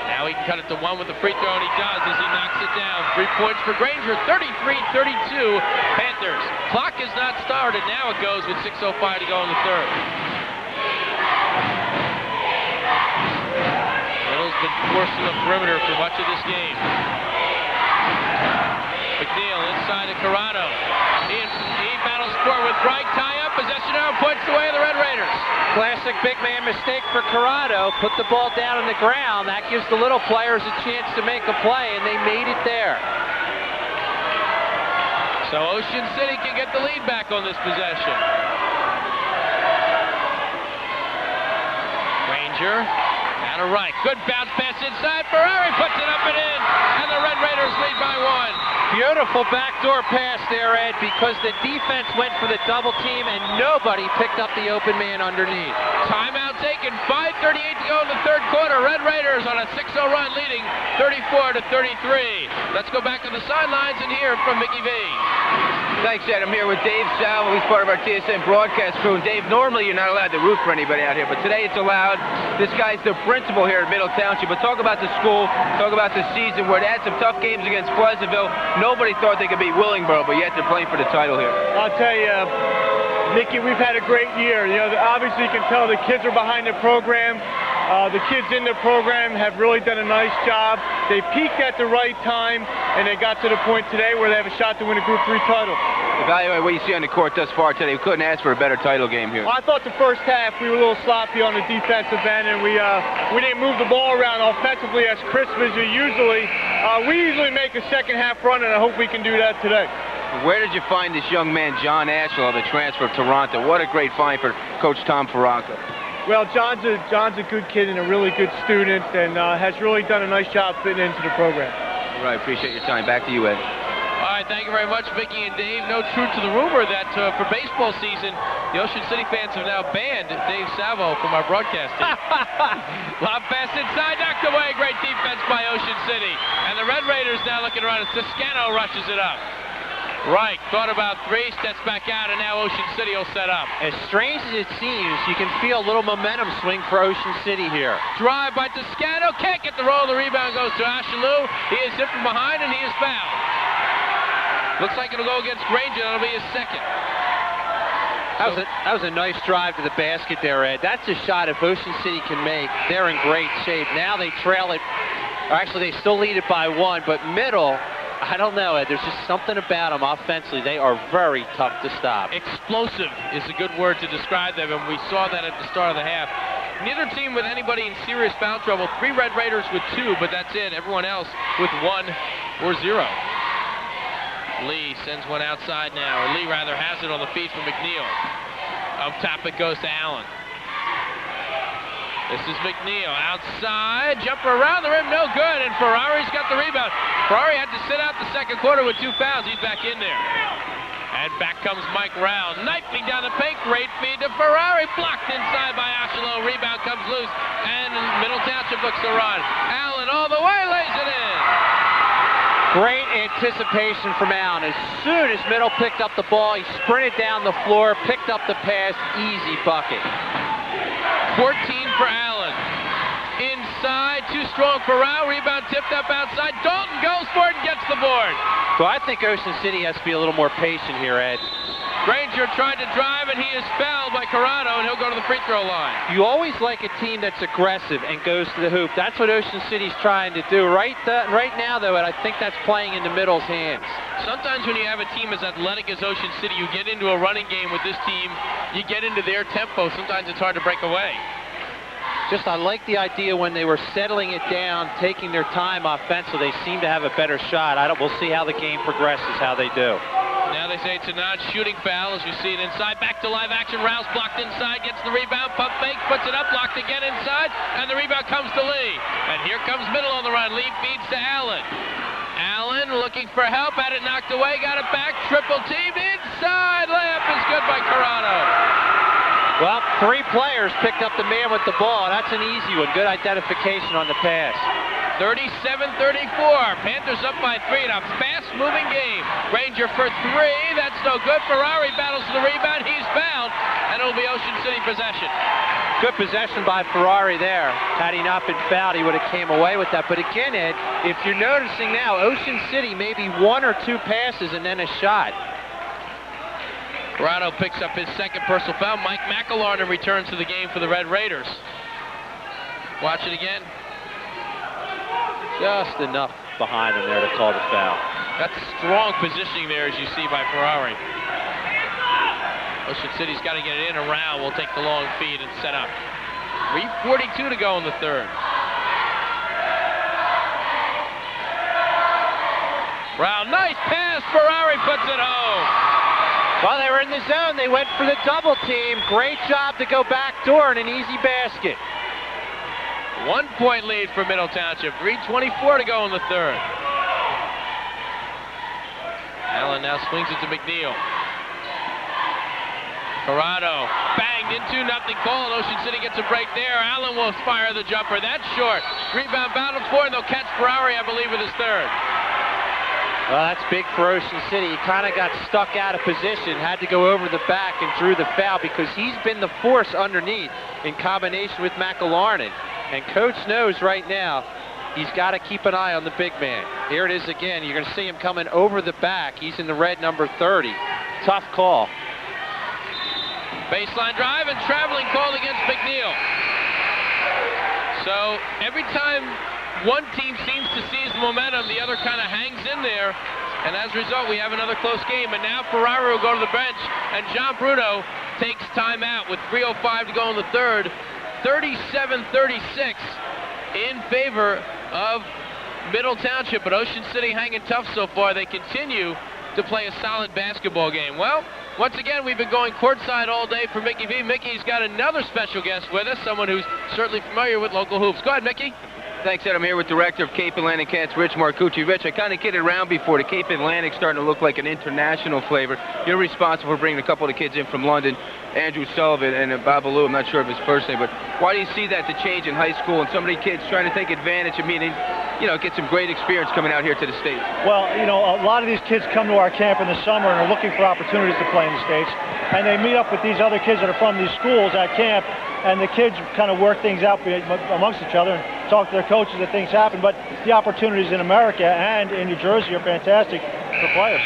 Now he can cut it to 1 with the free throw, and he does as he knocks it down. 3 points for Granger, 33-32 Panthers. Clock is not started. Now it goes with 6:05 to go in the third. Middle's been forcing the perimeter for much of this game. McNeil inside to Corrado. He battles for with Bright, tie up, possession now, points away the Red Raiders. Classic big man mistake for Corrado. Put the ball down on the ground. That gives the little players a chance to make a play, and they made it there. So Ocean City can get the lead back on this possession. Granger, down to right. Good bounce pass inside. Ferrari puts it up and in, and the Red Raiders lead by 1. Beautiful backdoor pass there, Ed, because the defense went for the double team and nobody picked up the open man underneath. Timeout taken, 5:38 to go in the third quarter. Red Raiders on a 6-0 run leading 34-33. Let's go back to the sidelines and hear from Mickey V. Thanks, Ed. I'm here with Dave Salvo. He's part of our TSN broadcast crew. And Dave, normally you're not allowed to root for anybody out here, but today it's allowed. This guy's the principal here at Middle Township. But talk about the school, talk about the season where they had some tough games against Pleasantville. Nobody thought they could beat Willingboro, but yet they're playing for the title here. I'll tell you, Mickey, we've had a great year. You know, obviously you can tell the kids are behind the program. The kids in the program have really done a nice job. They peaked at the right time, and they got to the point today where they have a shot to win a Group 3 title. Evaluate what you see on the court thus far today. We couldn't ask for a better title game here. Well, I thought the first half we were a little sloppy on the defensive end, and we didn't move the ball around offensively as crisp as you usually. We usually make a second half run, and I hope we can do that today. Where did you find this young man, John Ashlow, the transfer of Toronto? What a great find for Coach Tom Farraca. Well, John's a good kid and a really good student, and has really done a nice job fitting into the program. All right, appreciate your time. Back to you, Ed. All right, thank you very much, Mickey and Dave. No truth to the rumor that for baseball season, the Ocean City fans have now banned Dave Salvo from our broadcast team. Lob pass inside, knocked away. Great defense by Ocean City. And the Red Raiders now looking around as Toscano rushes it up. Reich thought about 3, steps back out, and now Ocean City will set up. As strange as it seems, you can feel a little momentum swing for Ocean City here. Drive by Toscano, can't get the roll. The rebound goes to Ashalou. He is hit from behind, and he is fouled. Looks like it'll go against Granger. That'll be his second. That was a nice drive to the basket there, Ed. That's a shot if Ocean City can make. They're in great shape. Now they trail it. Or actually, they still lead it by 1, but Middle, I don't know, Ed. There's just something about them offensively. They are very tough to stop. Explosive is a good word to describe them, and we saw that at the start of the half. Neither team with anybody in serious foul trouble. 3 Red Raiders with 2, but that's it. Everyone else with 1 or 0. Lee sends one outside now, or Lee rather has it on the feet from McNeil. Up top it goes to Allen. This is McNeil outside, jumper around the rim, no good, and Ferrari's got the rebound. Ferrari had to sit out the second quarter with 2 fouls. He's back in there. And back comes Mike Rao, knifing down the paint, great feed to Ferrari, blocked inside by Ashelo. Rebound comes loose, and Middle Township looks to run. Allen all the way, lays it in. Great anticipation from Allen. As soon as Middle picked up the ball, he sprinted down the floor, picked up the pass, easy bucket. 14 for Allen. Inside, too strong for Rao. Rebound tipped up outside. Dalton goes for it and gets the board. So I think Ocean City has to be a little more patient here, Ed. Granger tried to drive, and he is fouled by Corrado, and he'll go to the free throw line. You always like a team that's aggressive and goes to the hoop. That's what Ocean City's trying to do. Right now, though, Ed, I think that's playing into Middle's hands. Sometimes when you have a team as athletic as Ocean City, you get into a running game with this team, you get into their tempo. Sometimes it's hard to break away. Just, I like the idea when they were settling it down, taking their time offensively. They seem to have a better shot. We'll see how the game progresses, how they do. Now they say it's a non-shooting foul as you see it inside. Back to live action. Rouse blocked inside, gets the rebound, pump fake, puts it up, blocked again inside, and the rebound comes to Lee. And here comes Middle on the run. Lee feeds to Allen. Allen looking for help, had it knocked away, got it back, triple team inside. Layup is good by Corrado. Well, 3 players picked up the man with the ball. That's an easy one. Good identification on the pass. 37-34. Panthers up by 3 in a fast-moving game. Granger for 3. That's no good. Ferrari battles the rebound. He's fouled, and it'll be Ocean City possession. Good possession by Ferrari there. Had he not been fouled, he would have came away with that. But again, Ed, if you're noticing now, Ocean City maybe 1 or 2 passes and then a shot. Corrado picks up his second personal foul. Mike McElharnon returns to the game for the Red Raiders. Watch it again. Just enough behind him there to call the foul. That's strong positioning there, as you see, by Ferrari. Ocean City's got to get it in, and Rao will take the long feed and set up. 3:42 to go in the third. Rao, nice pass. Ferrari puts it home. Well, they were in the zone. They went for the double team. Great job to go back door and an easy basket. 1 point lead for Middle Township. 3:24 to go in the third. Allen now swings it to McNeil. Corrado banged into, nothing called. Ocean City gets a break there. Allen will fire the jumper. That's short. Rebound battled for, and they'll catch Ferrari, I believe, with his third. Well, that's big for Ocean City. He kind of got stuck out of position, had to go over the back and drew the foul because he's been the force underneath in combination with McElharnon. And Coach knows right now he's got to keep an eye on the big man. Here it is again. You're going to see him coming over the back. He's in the red number 30. Tough call. Baseline drive and traveling called against McNeil. So every time one team seems to seize the momentum, the other kind of hangs in there, and as a result we have another close game. And now Ferrari will go to the bench, and John Bruno takes timeout with 3:05 to go in the third. 37-36 in favor of Middle Township, but Ocean City hanging tough so far. They continue to play a solid basketball game. Well, once again, we've been going courtside all day for Mickey V. Mickey's got another special guest with us, someone who's certainly familiar with local hoops. Go ahead, Mickey. Thanks, Ed. I'm here with Director of Cape Atlantic Cats, Rich Marcucci. Rich, I kind of kidded around before. The Cape Atlantic starting to look like an international flavor. You're responsible for bringing a couple of the kids in from London, Andrew Sullivan and Babalu. I'm not sure of his first name, but why do you see that the change in high school and so many kids trying to take advantage of meeting, get some great experience coming out here to the States? Well, a lot of these kids come to our camp in the summer and are looking for opportunities to play in the States. And they meet up with these other kids that are from these schools at camp, and the kids kind of work things out amongst each other and talk to their coaches that things happen. But the opportunities in America and in New Jersey are fantastic for players.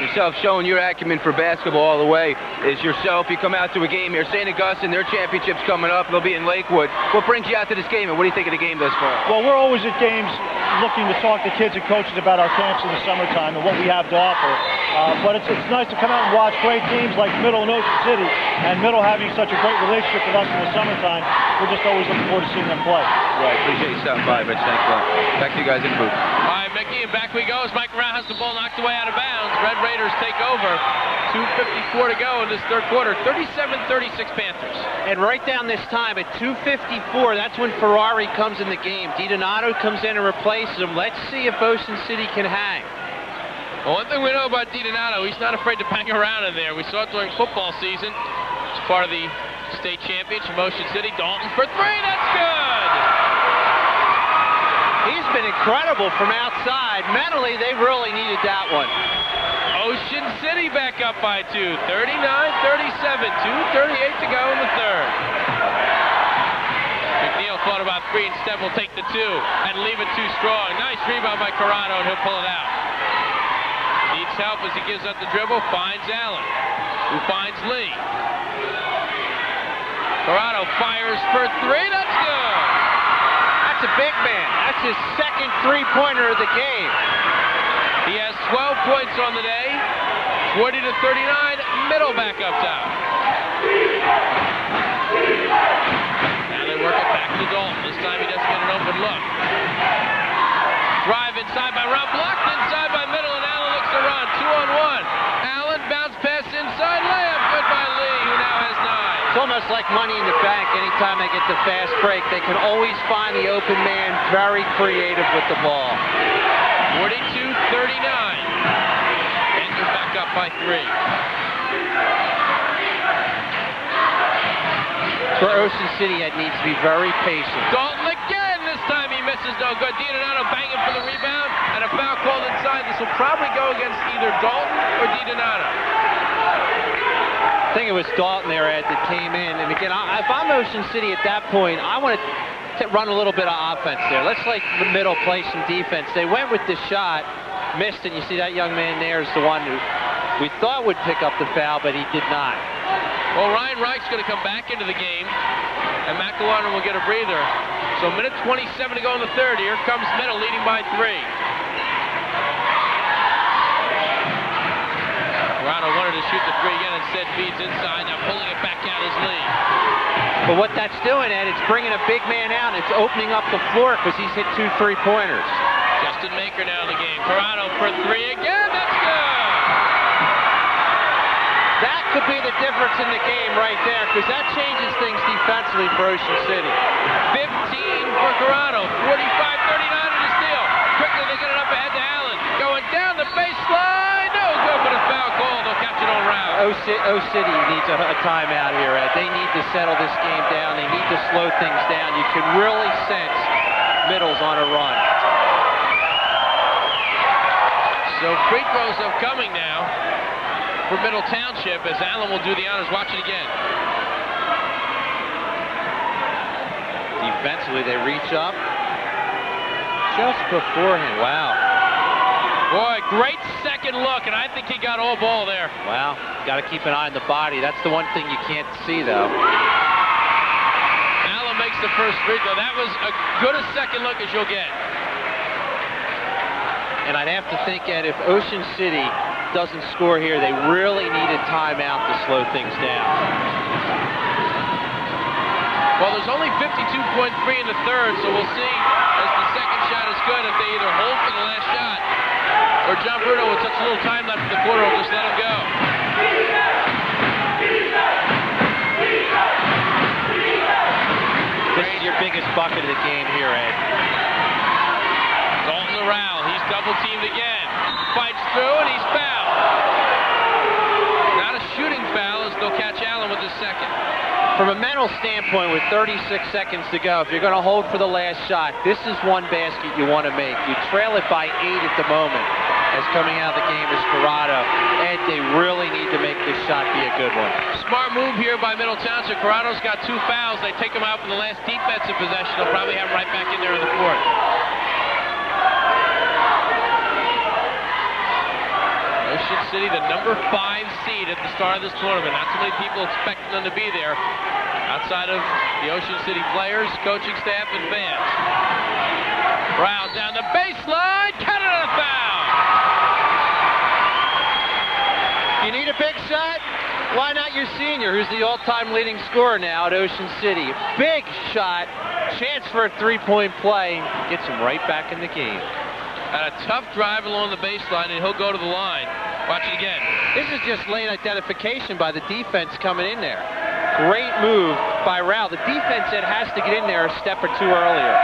yourself showing your acumen for basketball all the way. Is yourself, you come out to a game here, St. Augustine, their championship's coming up, they'll be in Lakewood. What brings you out to this game, and what do you think of the game thus far? Well, we're always at games looking to talk to kids and coaches about our camps in the summertime and what we have to offer. But it's nice to come out and watch great teams like Middle and Ocean City, and Middle having such a great relationship with us in the summertime. We're just always looking forward to seeing them play. Right, appreciate you stopping by, Rich. Thanks a lot. Back to you guys in the booth. All right, Mickey, and back we go as Mike Brown has the ball knocked away out of bounds. Red Raiders take over. 2:54 to go in this third quarter. 37-36 Panthers. And right down this time at 2:54, that's when Ferrari comes in the game. DiDonato comes in and replaces him. Let's see if Ocean City can hang. Well, one thing we know about DiDonato, he's not afraid to bang around in there. We saw it during football season. It's part of the state championship. Ocean City, Dalton for three. That's good. He's been incredible from outside. Mentally, they really needed that one. Ocean City back up by 2. 39-37. 2:38 to go in the third. McNeil thought about 3, instead will take the 2 and leave it too strong. Nice rebound by Corrado, and he'll pull it out. Needs help as he gives up the dribble, finds Allen, who finds Lee. Corrado fires for 3, that's good! That's a big man. That's his second three-pointer of the game. He has 12 points on the day, 40-39, Middle back up top. Now they work it back to Dalton. This time he doesn't get an open look. Drive inside by Rob, blocked inside by Middle, and Allen looks to run. 2-on-1. Allen bounce pass inside, layup good by Lee, who now has 9. It's almost like money in the bank. Anytime they get the fast break, they can always find the open man, very creative with the ball. 42-39. Panthers back up by 3. For Ocean City, that needs to be very patient. Dalton again. This time he misses, no good. DiDonato banging for the rebound, and a foul called inside. This will probably go against either Dalton or DiDonato. I think it was Dalton there, Ed, that came in. And again, if I'm Ocean City at that point, I want to run a little bit of offense there. Let's let the Middle play some defense. They went with the shot, missed it. You see that young man there is the one who we thought would pick up the foul, but he did not. Well, Ryan Reich's going to come back into the game, and McElwain will get a breather. So minute 27 to go in the third. Here comes Middle leading by 3. Corrado wanted to shoot the 3 again, instead feeds inside. Now pulling it back out is Lee. But what that's doing, Ed, it's bringing a big man out. It's opening up the floor because he's hit 2 3-pointers. Justin Maker now in the game. Corrado for 3 again. That's good. That could be the difference in the game right there because that changes things defensively for Ocean City. 15 for Corrado. 45-39 in the steal. Quickly they get it up ahead to Allen. Going down the baseline. No good, but a foul call. They'll catch it on route. O City needs a timeout here, Ed. They need to settle this game down. They need to slow things down. You can really sense Middle's on a run. So free throws are coming now for Middle Township as Allen will do the honors. Watch it again. Defensively, they reach up just beforehand. Wow. Boy, great second look, and I think he got all ball there. Wow. Got to keep an eye on the body. That's the one thing you can't see, though. Allen makes the first free throw. That was as good a second look as you'll get. And I'd have to think, Ed, if Ocean City doesn't score here, they really need a timeout to slow things down. Well, there's only 52.3 in the third, so we'll see as the second shot is good if they either hold for the last shot or John Bruno with such a little time left in the quarter will just let him go. This is your biggest bucket of the game here, Ed. Dalton around. He's double teamed again. Fights through and he's fouled. Not a shooting foul as they'll catch Allen with his second. From a mental standpoint, with 36 seconds to go, if you're going to hold for the last shot, this is one basket you want to make. You trail it by 8 at the moment. As coming out of the game is Corrado. Ed, they really need to make this shot be a good one. Smart move here by Middle Township. Corrado's got 2 fouls. They take him out for the last defensive possession. They'll probably have him right back in there in the fourth. Ocean City, the number 5 seed at the start of this tournament. Not too many people expecting them to be there outside of the Ocean City players, coaching staff, and fans. Brown down the baseline, counted on a foul. You need a big shot? Why not your senior, who's the all-time leading scorer now at Ocean City? Big shot, chance for a three-point play, gets him right back in the game. And a tough drive along the baseline, and he'll go to the line. Watch it again. This is just late identification by the defense coming in there. Great move by Rao. The defense that has to get in there a step or two earlier.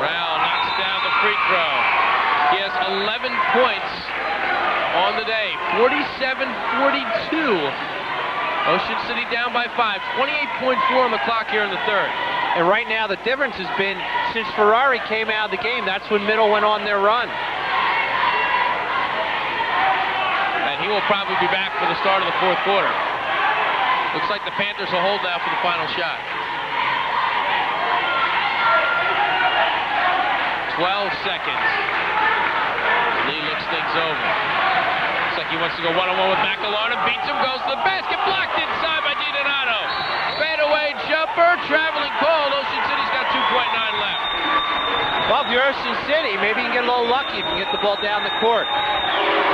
Rao knocks down the free throw. He has 11 points on the day, 47-42. Ocean City down by 5, 28.4 on the clock here in the third. And right now the difference has been, since Ferrari came out of the game, that's when Middle went on their run. And he will probably be back for the start of the fourth quarter. Looks like the Panthers will hold now for the final shot. 12 seconds. Lee looks things over. Looks like he wants to go one-on-one with McElard and beats him, goes to the basket, blocked inside by DiDonato. Fadeaway jumper, traveling call. Ocean City's got 2.9 left. Well, if you're Ocean City, maybe you can get a little lucky if you get the ball down the court.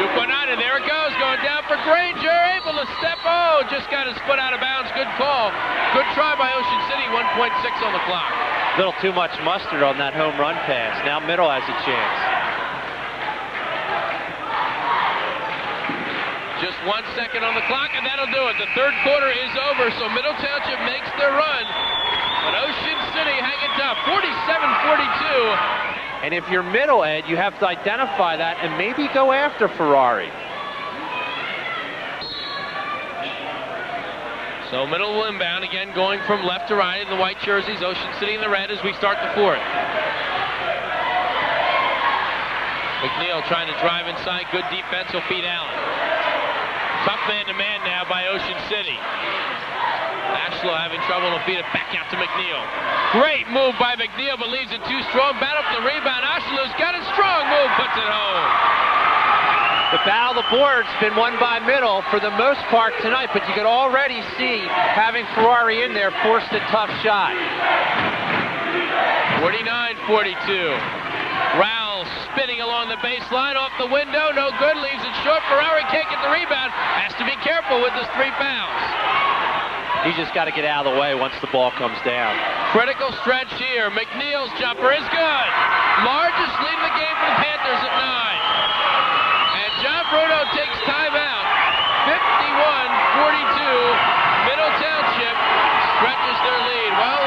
2.9, and there it goes, going down for Granger, able to step, just got his foot out of bounds, good call. Good try by Ocean City, 1.6 on the clock. Little too much mustard on that home run pass. Now Middle has a chance. Just 1 second on the clock, and that'll do it. The third quarter is over, so Middle Township makes their run. But Ocean City hanging tough, 47-42. And if you're Middle, Ed, you have to identify that and maybe go after Ferrari. So Middle will inbound, again going from left to right in the white jerseys, Ocean City in the red as we start the fourth. McNeil trying to drive inside, good defense, will feed Allen. Tough man-to-man now by Ocean City. Ashlow having trouble, will feed it back out to McNeil. Great move by McNeil, but leaves it too strong. Battle for the rebound. Ashlow's got a strong move, puts it home. The battle of the boards been won by Middle for the most part tonight, but you could already see having Ferrari in there forced a tough shot. 49-42. Rowell spinning along the baseline, off the window, no good, leaves it short. Ferrari can't get the rebound, has to be careful with his 3 fouls. He's just got to get out of the way once the ball comes down. Critical stretch here. McNeil's jumper is good. Largest lead in the game for the Panthers at 9. And John Bruno takes timeout. 51-42. Middle Township stretches their lead. Well,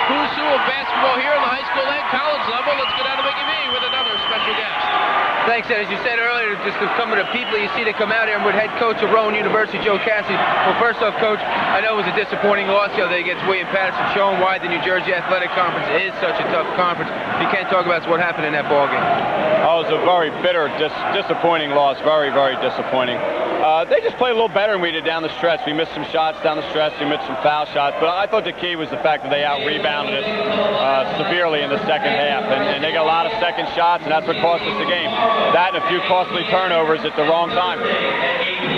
who's who of basketball here in the high school and college level. Let's get out of Mickey V with another special guest. Thanks, Ed. As you said earlier, just some of the people you see that come out here with head coach of Rowan University, Joe Cassidy. Well, first off, Coach, I know it was a disappointing loss the other day against William Patterson, showing why the New Jersey Athletic Conference is such a tough conference. You can't talk about what happened in that ballgame. Oh, it was a very bitter, disappointing loss. Very, very disappointing. They just played a little better than we did down the stretch. We missed some shots down the stretch. We missed some foul shots. But I thought the key was the fact that they out-rebounded us severely in the second half. And they got a lot of second shots, and that's what cost us the game. That and a few costly turnovers at the wrong time.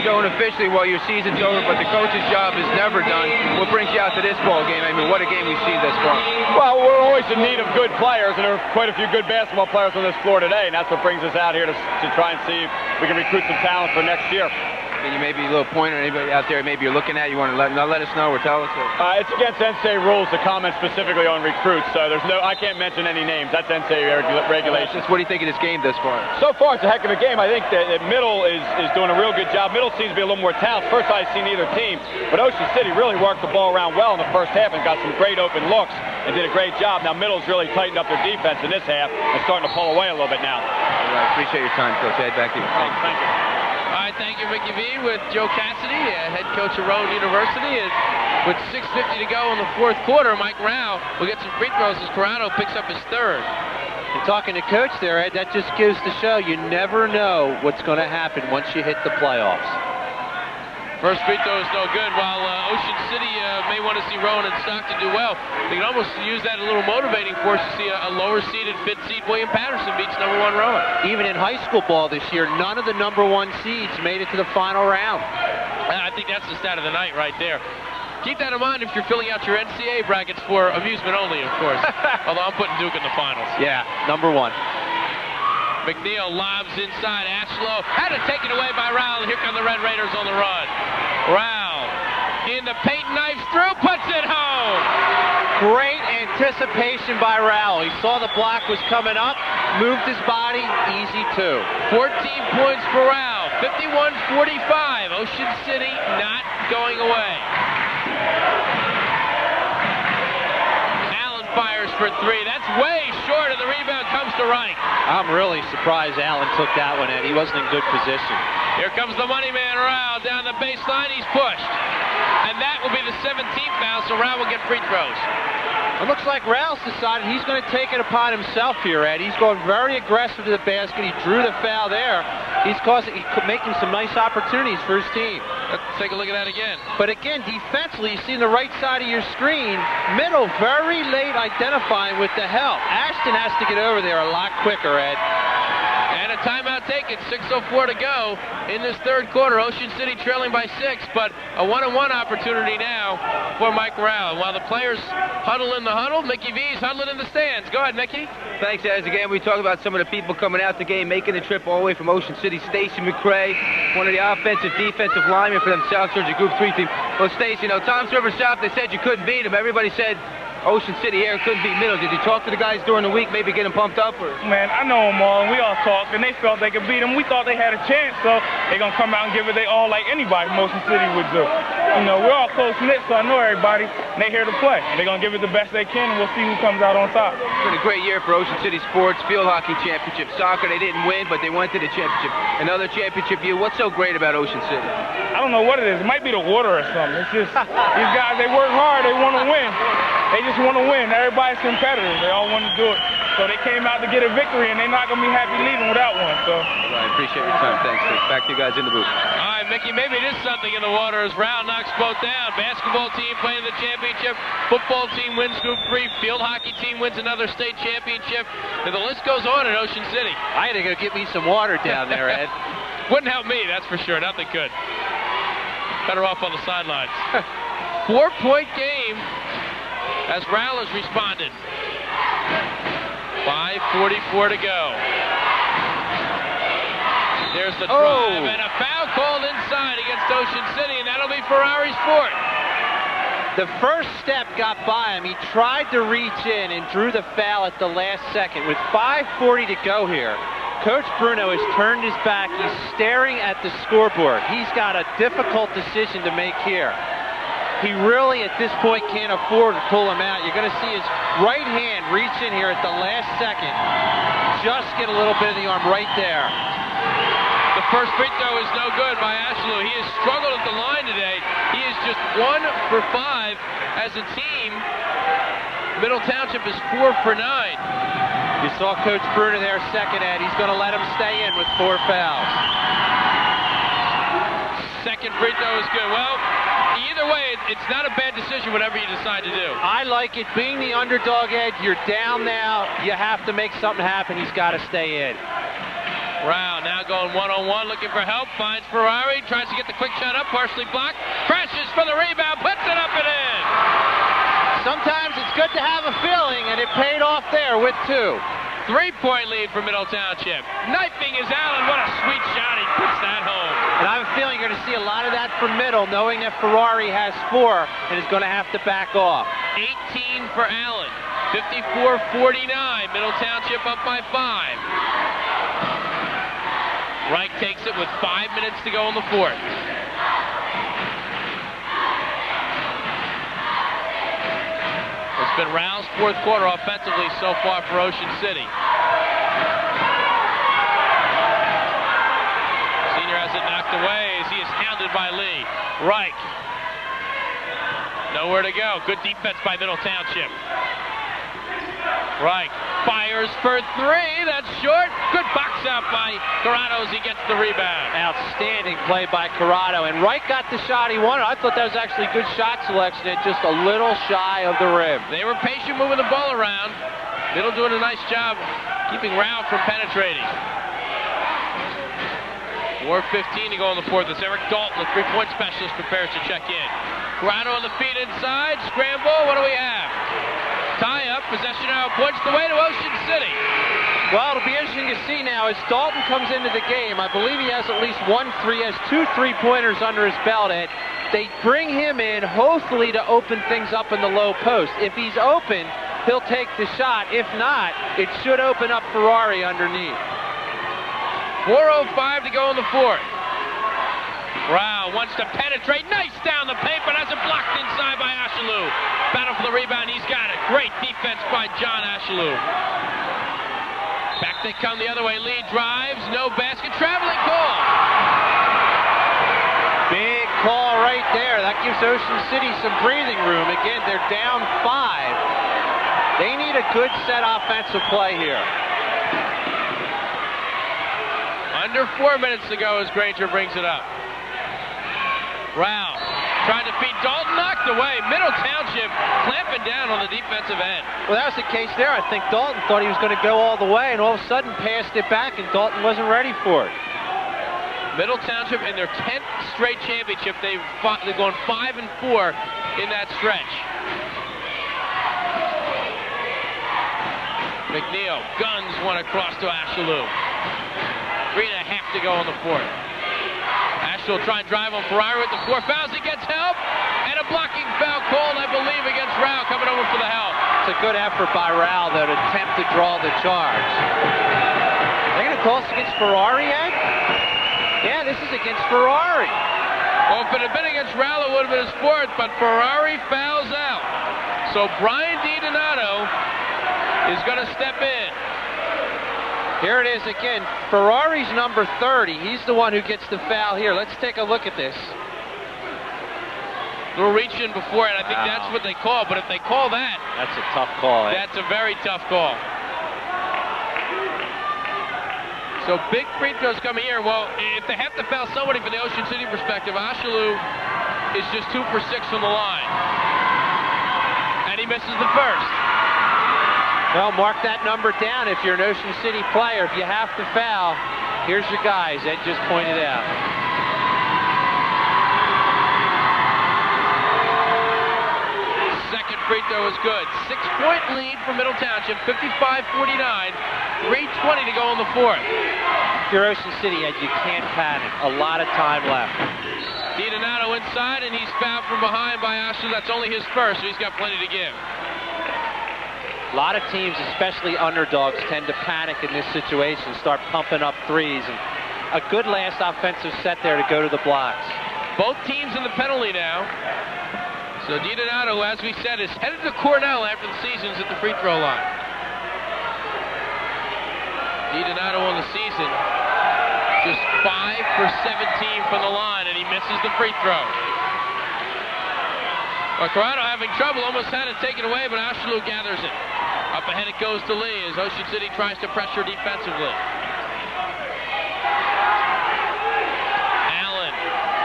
Going officially, well, your season's over, but the coach's job is never done. What brings you out to this ball game? I mean, what a game we've seen thus far. Well, we're always in need of good players, and there are quite a few good basketball players on this floor today, and that's what brings us out here to try and see if we can recruit some talent for next year. And you maybe a little pointer, anybody out there maybe you're looking at, you want to let us know or tell us? It's against NCAA rules to comment specifically on recruits, so I can't mention any names. That's NCAA regulations. What do you think of this game thus far? So far, it's a heck of a game. I think that Middle is doing a real good job. Middle seems to be a little more talented. First I've seen either team, but Ocean City really worked the ball around well in the first half and got some great open looks and did a great job. Now Middle's really tightened up their defense in this half and starting to pull away a little bit now. All right, appreciate your time, Coach. Ed, back to you. Thank you. All right, thank you, Mickey V, with Joe Cassidy, head coach of Rowan University. And with 6:50 to go in the fourth quarter, Mike Rao will get some free throws as Corrado picks up his third. And talking to Coach there, Ed, that just goes to show you never know what's going to happen once you hit the playoffs. First free throw is no good. While Ocean City may want to see Rowan and Stockton do well, they can almost use that a little motivating force to see a lower-seeded fifth-seed William Patterson beats #1 Rowan. Even in high school ball this year, none of the #1 seeds made it to the final round. I think that's the stat of the night right there. Keep that in mind if you're filling out your NCAA brackets for amusement only, of course. Although I'm putting Duke in the finals. Yeah, #1. McNeil lobs inside. Ashlow had it taken away by Rowell. Here come the Red Raiders on the run. Rowell in the paint, knives through, puts it home. Great anticipation by Rowell. He saw the block was coming up, moved his body, easy two. 14 points for Rowell. 51-45. Ocean City not going away. Allen fires for three. That's way short of the rebound. Comes to Reich. I'm really surprised Allen took that one, Ed. He wasn't in good position. Here comes the money man, Rowell, down the baseline. He's pushed. And that will be the 17th foul, so Rowell will get free throws. It looks like Rowell's decided he's going to take it upon himself here, Ed. He's going very aggressive to the basket. He drew the foul there. He's making some nice opportunities for his team. Let's take a look at that again. But again, defensively, you see on the right side of your screen, Middle very late identifying with the help. Ashton has to get over there a lot quicker, Ed. And a timeout taken, 6:04 to go in this third quarter. Ocean City trailing by 6, but a one-on-one opportunity now for Mike Rowell. While the players huddle in the huddle, Mickey V's huddling in the stands. Go ahead, Mickey. Thanks, Ez. Again, we talked about some of the people coming out the game, making the trip all the way from Ocean City. Stacey McCray, one of the offensive, defensive linemen for them South Georgia Group 3 team. Well, Stacey, Tom's River South, they said you couldn't beat them. Everybody said Ocean City here couldn't beat Middle. Did you talk to the guys during the week, maybe get them pumped up? Or? Man, I know them all, and we all talked, and they felt they could beat them. We thought they had a chance, so they're going to come out and give it their all like anybody from Ocean City would do. We're all close-knit, so I know everybody, and they're here to play. They're going to give it the best they can, and we'll see who comes out on top. It's been a great year for Ocean City sports, field hockey championship, soccer. They didn't win, but they went to the championship. Another championship year. What's so great about Ocean City? I don't know what it is. It might be the water or something. It's just these guys, they work hard. They want to win. They just want to win. Everybody's competitors. They all want to do it. So they came out to get a victory, and they're not going to be happy leaving without one. So I appreciate your time. Thanks. Back to you guys in the booth. All right, Mickey, maybe it is something in the water as Rowell knocks both down. Basketball team playing the championship. Football team wins Group 3. Field hockey team wins another state championship. And the list goes on in Ocean City. I had to go get me some water down there, Ed. Wouldn't help me, that's for sure. Nothing could. Better off on the sidelines. 4-point game as Rowell has responded. 5:44 to go. There's the drive, and a foul called inside against Ocean City, and that'll be Ferrari's fourth. The first step got by him. He tried to reach in and drew the foul at the last second. With 5:40 to go here, Coach Bruno has turned his back. He's staring at the scoreboard. He's got a difficult decision to make here. He really, at this point, can't afford to pull him out. You're going to see his right hand reach in here at the last second. Just get a little bit of the arm right there. The first free throw is no good by Ashlow. He has struggled at the line today. He is just 1 for 5 as a team. Middle Township is 4 for 9. You saw Coach Bruno there second, Ed. He's going to let him stay in with 4 fouls. Second free throw is good. Well, either way, it's not a bad decision whatever you decide to do. I like it. Being the underdog, Ed, you're down now. You have to make something happen. He's got to stay in. Rowell now going one-on-one, looking for help. Finds Ferrari, tries to get the quick shot up, partially blocked. Crashes for the rebound, puts it up and in. Sometimes it's good to have a feeling, and it paid off there with 2. 3-point lead for Middle Township. Knifing is Allen. What a sweet shot. He puts that home. And I have a feeling you're going to see a lot of that from Middle, knowing that Ferrari has 4 and is going to have to back off. 18 for Allen. 54-49. Middle Township up by 5. Reich takes it with 5 minutes to go in the fourth. It's been Rowell's fourth quarter offensively so far for Ocean City. Senior has it knocked away as he is hounded by Lee. Reich. Nowhere to go. Good defense by Middle Township. Reich fires for three. That's short. Good box out by Corrado as he gets the rebound. Outstanding play by Corrado. And Wright got the shot he wanted. I thought that was actually good shot selection and just a little shy of the rim. They were patient moving the ball around. Middle doing a nice job keeping Rao from penetrating. 4:15 to go in the fourth. It's Erik Dalton, the three-point specialist, prepares to check in. Corrado on the feet inside. Scramble. What do we have? Tie up. Possession now points the way to Ocean City. Well, it'll be interesting to see now as Dalton comes into the game. I believe he has at least has 2 3-pointers under his belt. And they bring him in, hopefully, to open things up in the low post. If he's open, he'll take the shot. If not, it should open up Ferrari underneath. 4:05 to go in the fourth. Rao wants to penetrate. Nice down the paint, but has it blocked inside by Ashalou. Battle for the rebound. He's got it. Great defense by John Ashalou. Back they come the other way. Lee drives. No basket. Traveling call. Big call right there. That gives Ocean City some breathing room. Again, they're down 5. They need a good set offensive play here. Under 4 minutes to go as Granger brings it up. Rao trying to feed Dalton, knocked away. Middle Township clamping down on the defensive end. Well, that was the case there. I think Dalton thought he was going to go all the way and all of a sudden passed it back and Dalton wasn't ready for it. Middle Township in their 10th straight championship. They've gone 5-4 in that stretch. McNeil guns one across to Ashalou. 3.5 to go in the fourth. Ashalou try and drive on Ferrari with the 4 fouls. He gets help. And a blocking foul called, I believe, against Rao coming over for the help. It's a good effort by Rao, though, to attempt to draw the charge. They're going to call us against Ferrari, Ed? Yeah, this is against Ferrari. Well, if it had been against Rao, it would have been his fourth, but Ferrari fouls out. So Brian DiDonato is going to step in. Here it is again. Ferrari's number 30. He's the one who gets the foul here. Let's take a look at this. Little reach in before it. I think that's what they call. But if they call that, that's a tough call. That's a very tough call. So big free throws coming here. Well, if they have to foul somebody from the Ocean City perspective, Ashalou is just 2 for 6 from the line. And he misses the first. Well, mark that number down if you're an Ocean City player. If you have to foul, here's your guys. Ed just pointed out. Second free throw is good. 6-point lead for Middle Township, 55-49. 3:20 to go in the fourth. If you're Ocean City, Ed, you can't panic. A lot of time left. DiDonato inside, and he's fouled from behind by Ashalou. That's only his first, so he's got plenty to give. A lot of teams, especially underdogs, tend to panic in this situation, start pumping up threes. And a good last offensive set there to go to the blocks. Both teams in the penalty now. So DiDonato, as we said, is headed to Cornell after the season's at the free throw line. DiDonato on the season, just 5 for 17 from the line, and he misses the free throw. Well, Corrado having trouble, almost had it taken away, but Ashalou gathers it. Up ahead it goes to Lee as Ocean City tries to pressure defensively. Allen.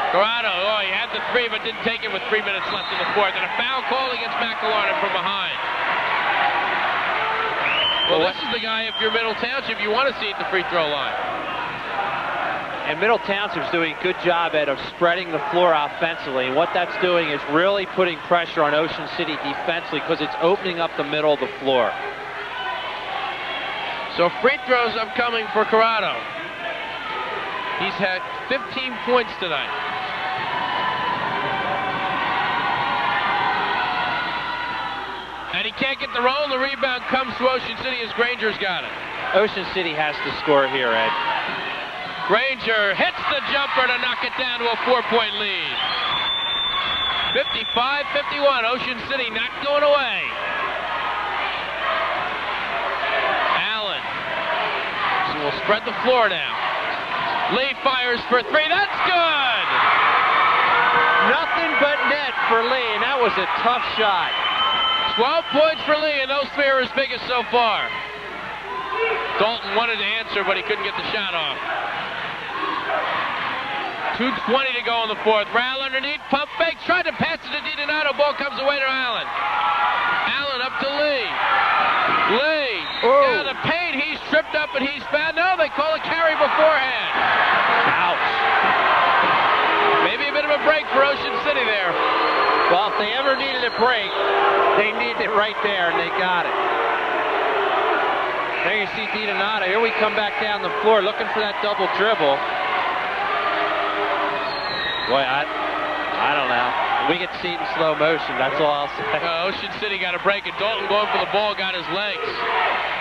Corrado, he had the 3 but didn't take it with 3 minutes left in the fourth. And a foul call against McElharnon from behind. Well, this is the guy, if you're Middle Township, you want to see at the free throw line. And Middle Township's doing a good job, Ed, of spreading the floor offensively. And what that's doing is really putting pressure on Ocean City defensively because it's opening up the middle of the floor. So free throws upcoming for Corrado. He's had 15 points tonight. And he can't get the roll. The rebound comes to Ocean City as Granger's got it. Ocean City has to score here, Ed. Granger hits the jumper to knock it down to a 4-point lead. 55-51, Ocean City not going away. Allen. So we'll spread the floor now. Lee fires for 3, that's good! Nothing but net for Lee, and that was a tough shot. 12 points for Lee, and those 3 are his biggest so far. Dalton wanted to answer, but he couldn't get the shot off. 2:20 to go in the fourth. Rowell underneath, pump fake, tried to pass it to DiDonato. Ball comes away to Allen. Allen up to Lee. Lee, down the paint, he's tripped up and he's fouled. No, they call a carry beforehand. Ouch. Maybe a bit of a break for Ocean City there. Well, if they ever needed a break, they needed it right there, and they got it. There you see DiDonato. Here we come back down the floor looking for that double dribble. Boy, I don't know. We get to see it in slow motion, that's all I'll say. Ocean City got a break, and Dalton going for the ball, got his legs.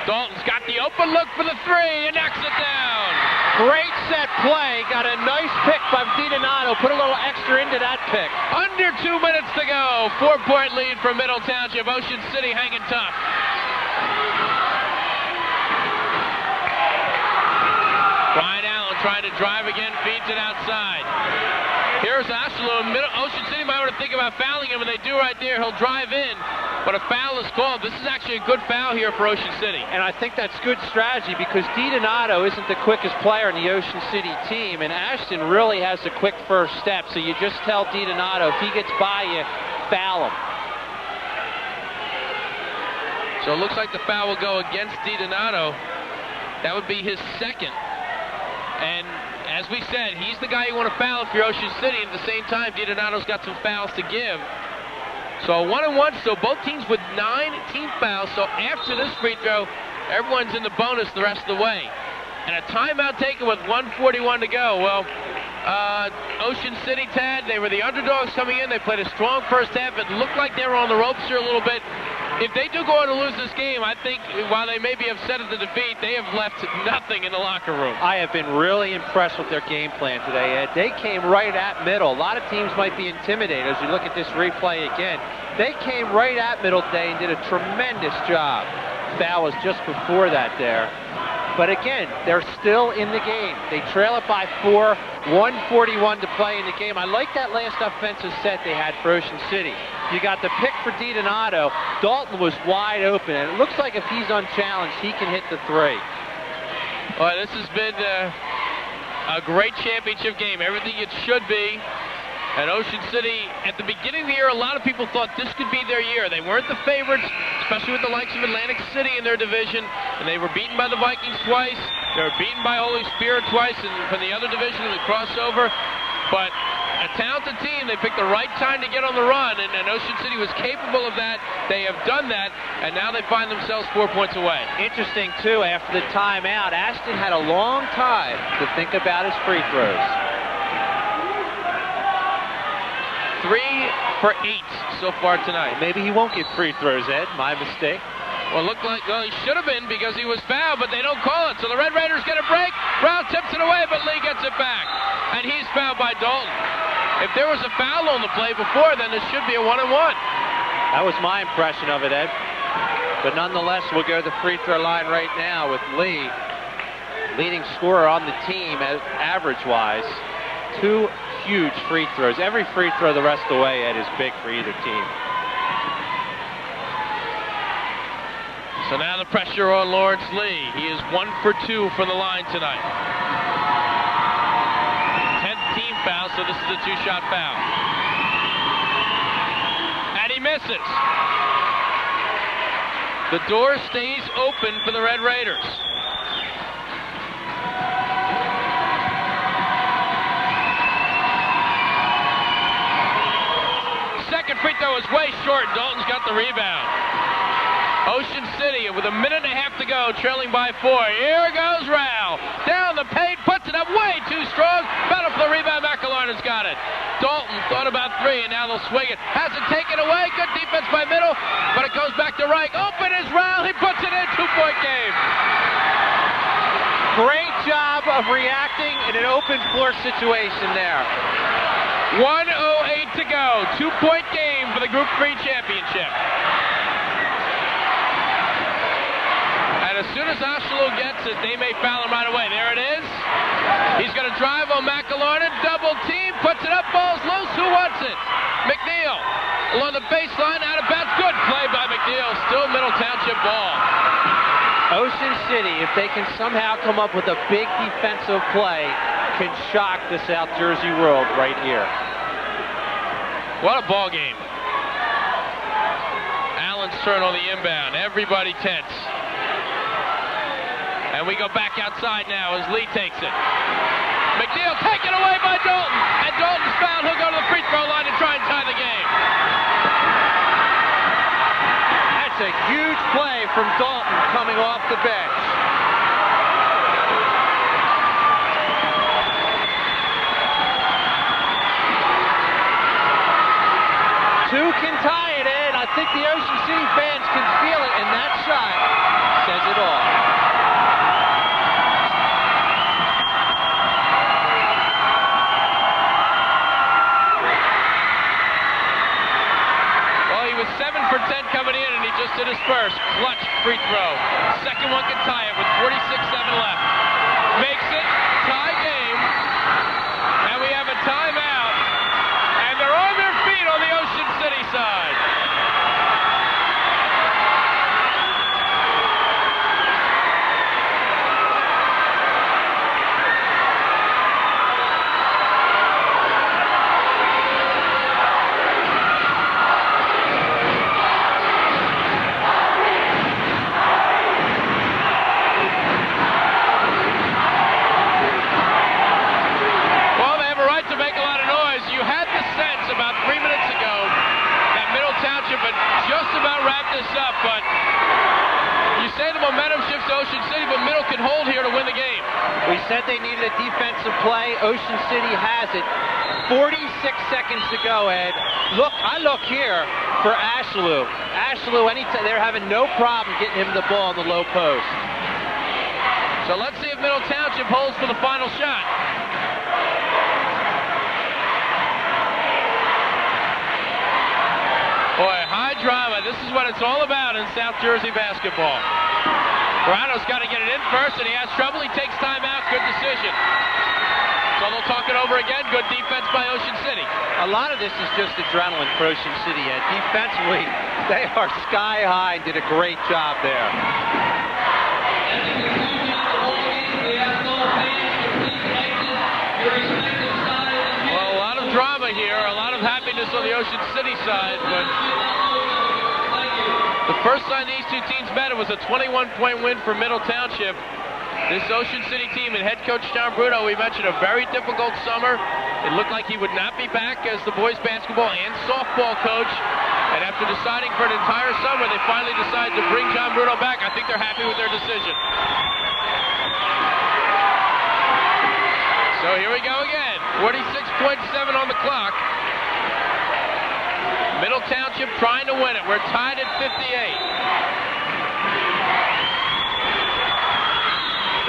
Dalton's got the open look for the three, and knocks it down. Great set play, got a nice pick by DiDonato, put a little extra into that pick. Under 2 minutes to go, 4-point lead for Middle Township. Ocean City hanging tough. Brian Allen trying to drive again, feeds it outside. Here's Oshalu. Ocean City might want to think about fouling him, and they do right there. He'll drive in, but a foul is called. This is actually a good foul here for Ocean City. And I think that's good strategy because DiDonato isn't the quickest player in the Ocean City team, and Ashton really has a quick first step, so you just tell DiDonato, if he gets by you, foul him. So it looks like the foul will go against DiDonato. That would be his second. And as we said, he's the guy you want to foul if you're Ocean City. At the same time, DiDonato's got some fouls to give. So 1-1, so both teams with 9 team fouls. So after this free throw, everyone's in the bonus the rest of the way. And a timeout taken with 1:41 to go. Well, Ocean City, Tad, they were the underdogs coming in. They played a strong first half. It looked like they were on the ropes here a little bit. If they do go on to lose this game, I think while they may be upset at the defeat, they have left nothing in the locker room. I have been really impressed with their game plan today, Ed. They came right at middle. A lot of teams might be intimidated as you look at this replay again. They came right at middle today and did a tremendous job. Foul was just before that there. But again, they're still in the game. They trail it by 4, 1:41 to play in the game. I like that last offensive set they had for Ocean City. You got the pick for DiDonato. Dalton was wide open, and it looks like if he's unchallenged, he can hit the three. Well, this has been a great championship game. Everything it should be. And Ocean City, at the beginning of the year, a lot of people thought this could be their year. They weren't the favorites, especially with the likes of Atlantic City in their division. And they were beaten by the Vikings twice. They were beaten by Holy Spirit twice from the other division in the crossover. But a talented team, they picked the right time to get on the run, and Ocean City was capable of that. They have done that, and now they find themselves 4 points away. Interesting, too, after the timeout, Ashton had a long time to think about his free throws. 3 for 8 so far tonight. Maybe he won't get free throws, Ed. My mistake. Well, looked like he should have been because he was fouled, but they don't call it. So the Red Raiders get a break. Brown tips it away, but Lee gets it back. And he's fouled by Dalton. If there was a foul on the play before, then this should be a 1-and-1. That was my impression of it, Ed. But nonetheless, we'll go to the free throw line right now with Lee, leading scorer on the team average-wise. 2 huge free throws. Every free throw the rest of the way, Ed, is big for either team. So now the pressure on Lawrence Lee. He is 1 for 2 from the line tonight. 10th team foul, so this is a 2-shot foul. And he misses. The door stays open for the Red Raiders. Second free throw is way short. Dalton's got the rebound. Ocean City with a minute and a half to go, trailing by 4. Here goes Rowell. Down the paint, puts it up way too strong. Battle for the rebound, McElharn's got it. Dalton thought about 3, and now they'll swing it. Has it taken away. Good defense by Middle, but it goes back to Reich. Open is Rowell. He puts it in. 2-point game. Great job of reacting in an open floor situation there. 1:08 to go. 2-point game for the Group 3 championship. As soon as Oshalu gets it, they may foul him right away. There it is. He's going to drive on McElharn. Double team. Puts it up. Ball's loose. Who wants it? McNeil. Along the baseline. Out of bounds. Good play by McNeil. Still Middle Township ball. Ocean City, if they can somehow come up with a big defensive play, can shock the South Jersey world right here. What a ball game. Allen's turn on the inbound. Everybody tense. And we go back outside now as Lee takes it. McNeil taken away by Dalton. And Dalton's fouled. He'll go to the free throw line and try and tie the game. That's a huge play from Dalton coming off the bench. Two can tie it in. I think the Ocean City fans can feel it, and that shot says it all. Well, he was 7 for 10 coming in, and he just hit his first clutch free throw. Second one can tie it with 46-7 left. Makes it, tie game, and we have a timeout. And they're on their feet on the Ocean City side. Just about wrap this up, but you say the momentum shifts to Ocean City, but Middle can hold here to win the game. We said they needed a defensive play. Ocean City has it. 46 seconds to go, Ed. Look, I look here for Ashley. Anytime, they're having no problem getting him the ball in the low post. So let's see if Middle Township holds for the final shot. Boy, high drama. This is what it's all about in South Jersey basketball. Morano's got to get it in first, and he has trouble. He takes time out. Good decision. So they'll talk it over again. Good defense by Ocean City. A lot of this is just adrenaline for Ocean City. Defensively, they are sky high and did a great job there. Well, a lot of drama here. A lot of happiness on the Ocean City side, but the first time these two teams met, it was a 21-point win for Middle Township. This Ocean City team and head coach John Bruno, we mentioned a very difficult summer. It looked like he would not be back as the boys basketball and softball coach. And after deciding for an entire summer, they finally decided to bring John Bruno back. I think they're happy with their decision. So here we go again. 46.7 on the clock. Middle Township trying to win it. We're tied at 58.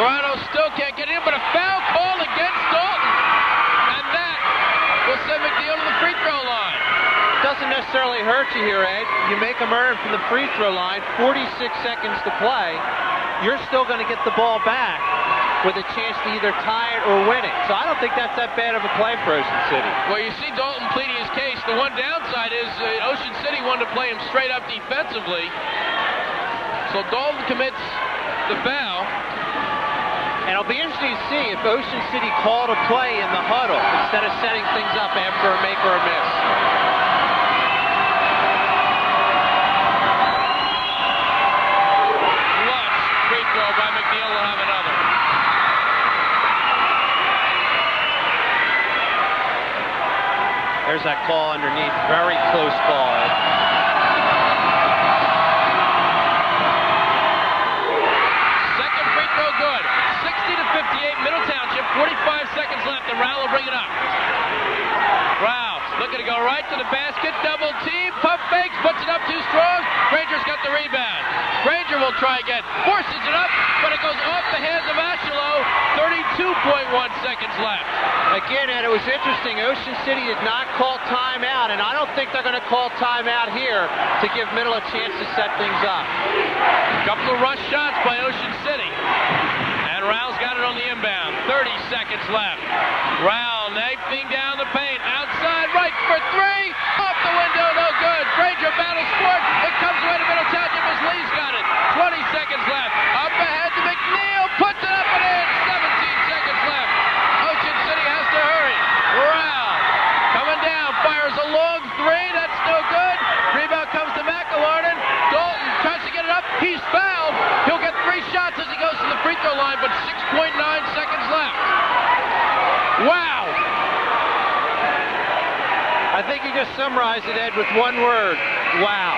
Toronto still can't get in, but a foul call against Dalton. And that will send McNeil to the free throw line. Doesn't necessarily hurt you here, Ed. You make them earn from the free throw line, 46 seconds to play. You're still going to get the ball back with a chance to either tie it or win it. So I don't think that's that bad of a play for Ocean City. Well, you see Dalton pleading his case. The one downside is Ocean City wanted to play him straight up defensively. So Dalton commits the foul. And it'll be interesting to see if Ocean City called a play in the huddle instead of setting things up after a make or a miss. Clutch free throw by McNeil. Will have another. There's that call underneath. Very close call, Ed. Second free throw good. 60-58, Middle Township. 45 seconds left, and Rao will bring it up. Rao looking to go right to the basket. Double team. Pump fakes. Puts it up too strong. Granger's got the rebound. Granger will try again. Forces it up, but it goes off the hands of Ashelo. 32.1 seconds left. Again, Ed, it was interesting. Ocean City did not call timeout, and I don't think they're going to call timeout here to give Middle a chance to set things up. A couple of rush shots by Ocean City. And Rao's got it on the inbound. 30 seconds left. Rao knifing down the paint. Outside, right for three. Off the window, no good. Granger battles for it. It comes away to Middle Township as Lee's got it. 20 seconds left. Up just summarize it, Ed, with one word. Wow.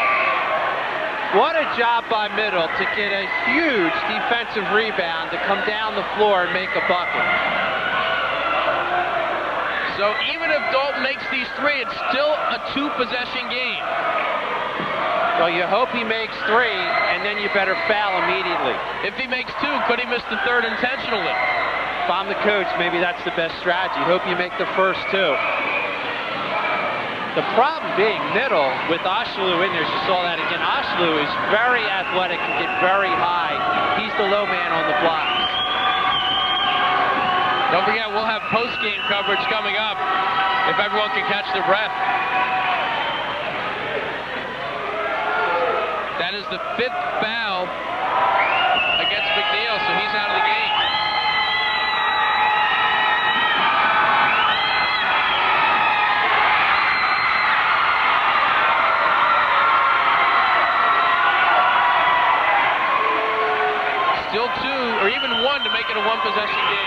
What a job by Middle to get a huge defensive rebound to come down the floor and make a bucket. So even if Dalton makes these three, it's still a two-possession game. Well, you hope he makes three, and then you better foul immediately. If he makes two, could he miss the third intentionally? If I'm the coach, maybe that's the best strategy. Hope you make the first two. The problem being Middle with Oshalu in there, you saw that again. Oshalu is very athletic and get very high. He's the low man on the blocks. Don't forget, we'll have post-game coverage coming up if everyone can catch their breath. That is the 5th foul against McNeil, so he's out of the game. Still two, or even one, to make it a one-possession game.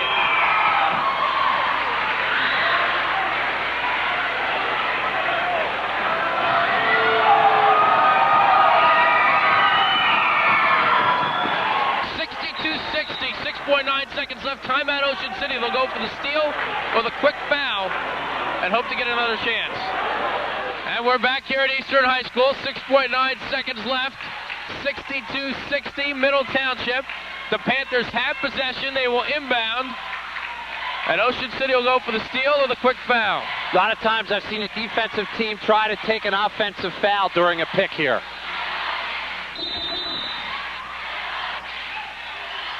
.9 seconds left. Timeout, Ocean City. They'll go for the steal or the quick foul and hope to get another chance. And we're back here at Eastern High School. 6.9 seconds left. 62-60, Middle Township. The Panthers have possession. They will inbound. And Ocean City will go for the steal or the quick foul. A lot of times I've seen a defensive team try to take an offensive foul during a pick here.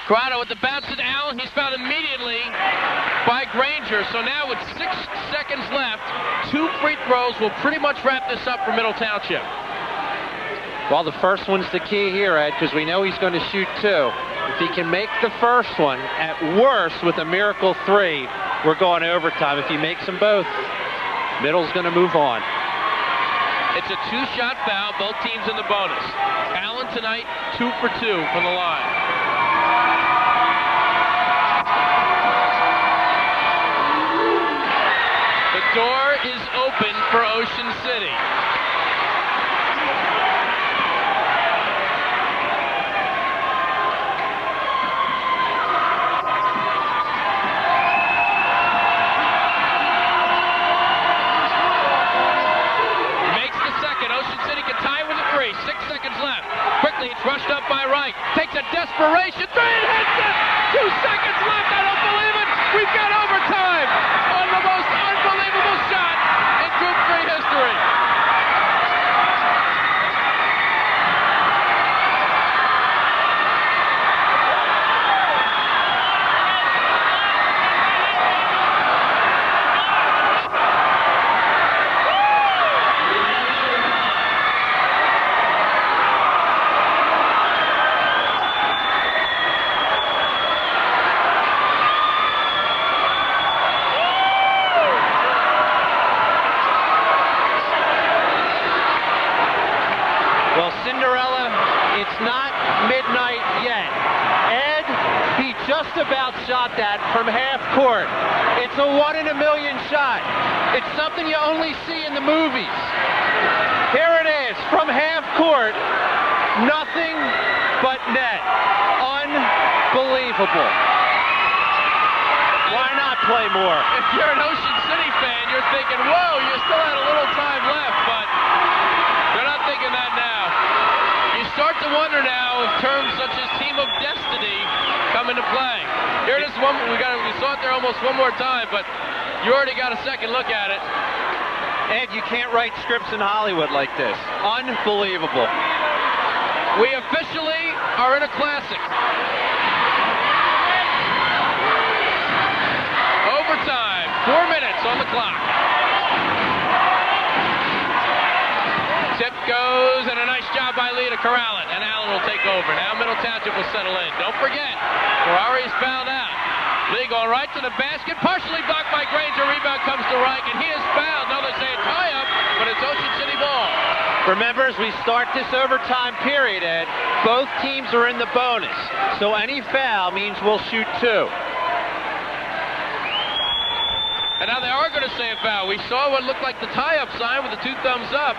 Corrado with the bounce to Allen. He's fouled immediately by Granger. So now with 6 seconds left, 2 free throws will pretty much wrap this up for Middle Township. Well, the first one's the key here, Ed, because we know he's going to shoot 2. If he can make the first one, at worst with a miracle 3, we're going to overtime. If he makes them both, Middle's going to move on. It's a 2-shot foul, both teams in the bonus. Allen tonight, 2 for 2 from the line. The door is open for Ocean City. Makes the second. Ocean City can tie with a 3. 6 seconds left. Quickly, it's rushed up by Wright. Takes a desperation 3 and hits it! 2 seconds left. I don't believe it. We've got overtime on the most unbelievable shot in Group 3 history. About shot that from half court. It's a 1 in a million shot. It's something you only see in the movies. Here it is from half court. Nothing but net. Unbelievable. Why not play more? If you're an Ocean City fan, you're thinking, whoa, you still had a little time left, but they're not thinking that now. You start to wonder now if terms such as team of destiny come into play. Here it is, we saw it there almost one more time, but you already got a second look at it. Ed, you can't write scripts in Hollywood like this. Unbelievable. We officially are in a classic. Overtime, 4 minutes on the clock. Tip goes, and a nice job by Lee to corral it, and Allen will take over. Now Middle Township will settle in. Don't forget, Ferrari's fouled out. Lee going right to the basket, partially blocked by Granger. Rebound comes to Reich, and he is fouled. Now they say a tie-up, but it's Ocean City ball. Remember, as we start this overtime period, Ed, both teams are in the bonus. So any foul means we'll shoot 2. And now they are going to say a foul. We saw what looked like the tie-up sign with the 2 thumbs up,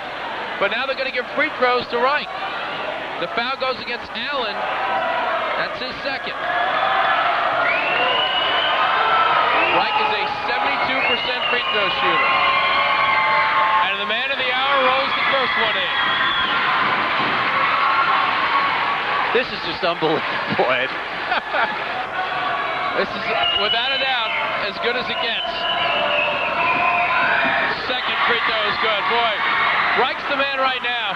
but now they're going to give free throws to Reich. The foul goes against Allen. That's his second. Reich is a 72% free throw shooter. And the man of the hour rolls the first one in. This is just unbelievable, Ed. This is, without a doubt, as good as it gets. Second free throw is good. Boy, Reich's the man right now.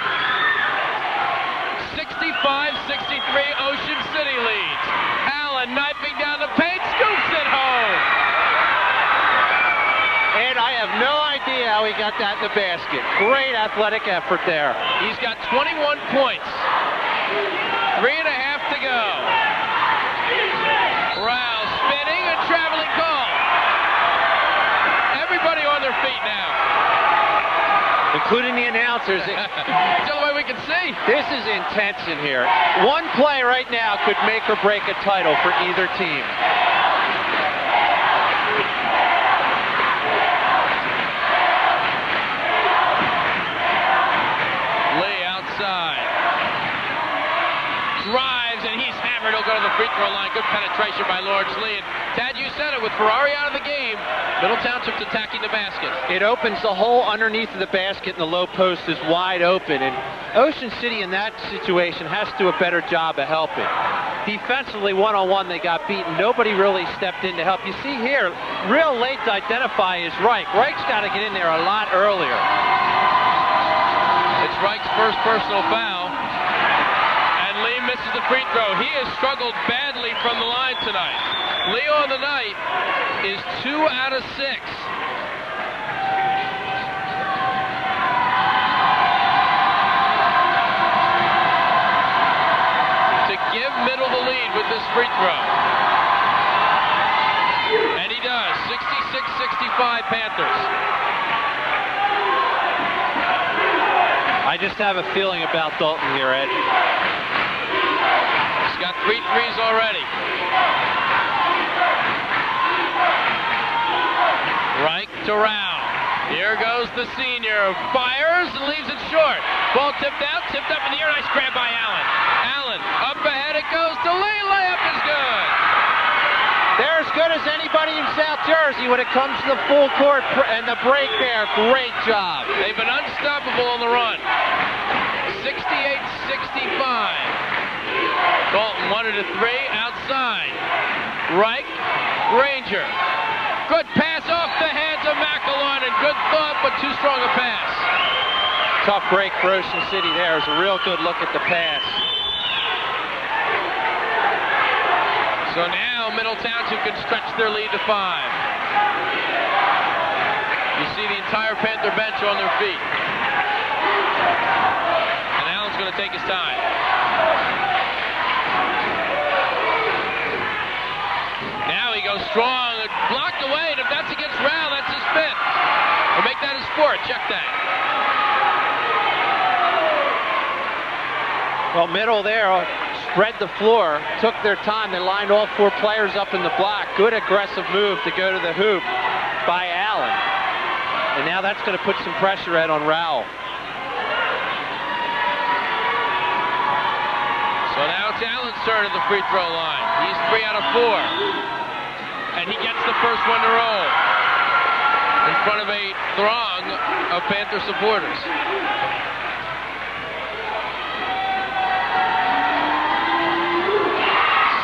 65-63, Ocean City leads. Allen knifing down the paint, scoops it home. And I have no idea how he got that in the basket. Great athletic effort there. He's got 21 points. 3.5 to go. Rouse spinning and traveling call. Everybody on their feet now. Including the announcers. That's the only way we can see. This is intense in here. One play right now could make or break a title for either team. Lee outside. Drives, and he's hammered. He'll go to the free throw line. Good penetration by Lawrence Lee. And Tad, you said it, with Ferrari out of the game, Middle Township's attacking the basket. It opens the hole underneath of the basket, and the low post is wide open. And Ocean City in that situation has to do a better job of helping. Defensively, one-on-one, they got beaten. Nobody really stepped in to help. You see here, real late to identify is Reich. Reich's got to get in there a lot earlier. It's Reich's first personal foul. Lee misses the free throw. He has struggled badly from the line tonight. Lee on the night is 2 out of 6. To give Middle the lead with this free throw. And he does. 66-65 Panthers. I just have a feeling about Dalton here, Ed. He's got 3 threes already. Reich to Rao. Here goes the senior. Fires and leaves it short. Ball tipped out, tipped up in the air. Nice grab by Allen. Allen, up ahead it goes to Lee. Layup is good. They're as good as anybody in South Jersey when it comes to the full court and the break there. Great job. They've been unstoppable on the run. 68-65. Dalton 1 to 3 outside. Reich, Granger. Good pass off the hands of McElwain, and good thought, but too strong a pass. Tough break for Ocean City there. It was a real good look at the pass. So now Middle Township can stretch their lead to 5. You see the entire Panther bench on their feet. And Allen's going to take his time. Now he goes strong, blocked away, and if that's against Rao, that's his 5th. We'll make that his 4th. Check that. Well, Middle there spread the floor, took their time. They lined all 4 players up in the block. Good aggressive move to go to the hoop by Allen. And now that's going to put some pressure on Rao. So now it's Allen's turn at the free throw line. He's 3 out of 4. And he gets the first one to roll in front of a throng of Panther supporters.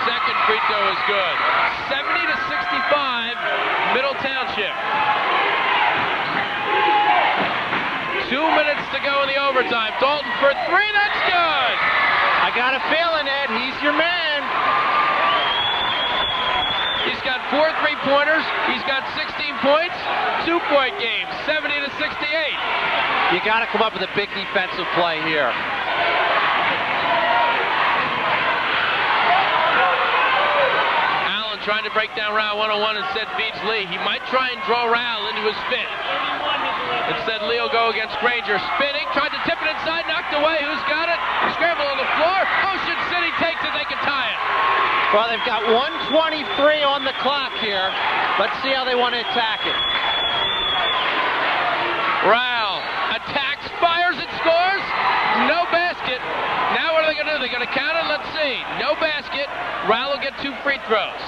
Second free throw is good. 70-65, Middle Township. 2 minutes to go in the overtime. Dalton for 3, that's good! I got a feeling, Ed, he's your man. He's got 4 3-pointers. He's got 16 points. 2-point game, 70-68. You got to come up with a big defensive play here. Allen trying to break down Rao one-on-one, instead feeds Lee. He might try and draw Rao into his spin. Instead, Lee will go against Granger. Spinning, tried to tip it inside, knocked away. Who's got it? Scramble on the floor. Ocean City takes it. They can tie it. Well, they've got 1:23 on the clock here. Let's see how they want to attack it. it. Rowell will get 2 free throws.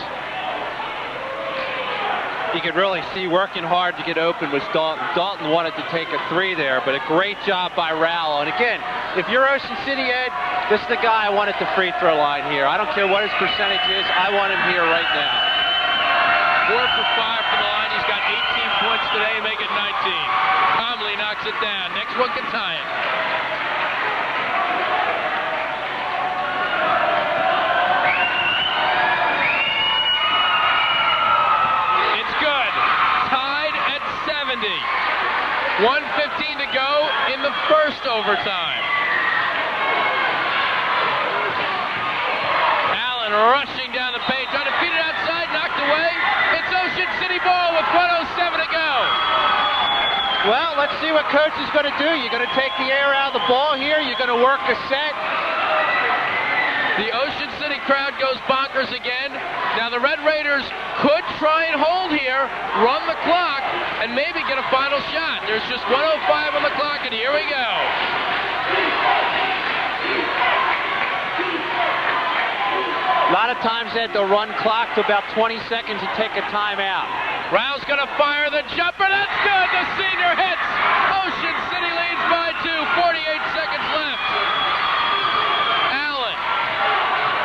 You could really see working hard to get open was Dalton. Dalton wanted to take a 3 there, but a great job by Rowell. And again, if you're Ocean City, Ed, this is the guy I want at the free throw line here. I don't care what his percentage is. I want him here right now. 4 for 5 from the line. He's got 18 points today, make it 19. Comley knocks it down. Next one can tie it. It's good. Tied at 70. 1:15 to go in the first overtime. Allen rushing down the paint, trying to feed it outside, knocked away. It's Ocean City ball with 1:07 to go. Well, let's see what Coach is going to do. You're going to take the air out of the ball here. You're going to work a set. The Ocean City crowd goes bonkers again. Now the Red Raiders could try and hold here, run the clock, and maybe get a final shot. There's just 1:05 on the clock, and here we go. A lot of times they had to run clock to about 20 seconds and take a timeout. Rao's going to fire the jumper. That's good. The senior hits. Ocean City leads by 2. 48 seconds left. Allen.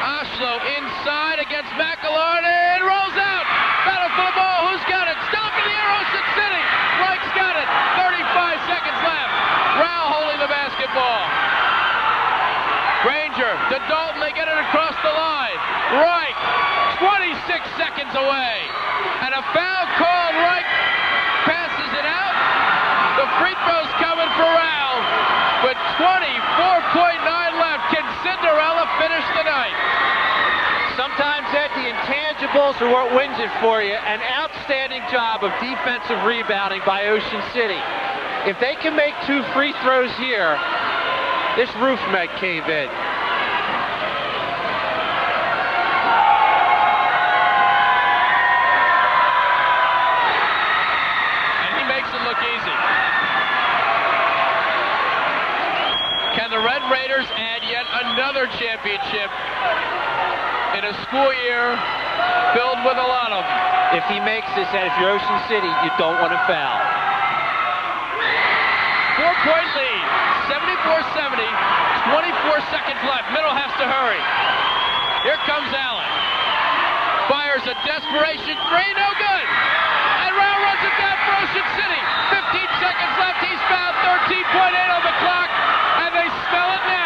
Oslo inside against McAlard and rolls out. Battle for the ball. Who's got it? Still up in the air. Ocean City. Reich's got it. 35 seconds left. Rao holding the basketball. Granger to Dalton. They get it across the line. Reich. 26 seconds away. And a foul called. Reich passes it out. The free throw's coming for Rao. With 24.9 left, can Cinderella finish the night? Sometimes, Ed, the intangibles are what wins it for you. An outstanding job of defensive rebounding by Ocean City. If they can make 2 free throws here, this roof might cave in. Red Raiders add yet another championship in a school year filled with a lot of them. If he makes this, and if you're Ocean City, you don't want to foul. 4-point lead, 74-70, 24 seconds left. Middle has to hurry. Here comes Allen. Fires a desperation 3, no good. And Rao runs it down for Ocean City. 15 seconds left, he's fouled, 13.8 on the clock. And they smell it now.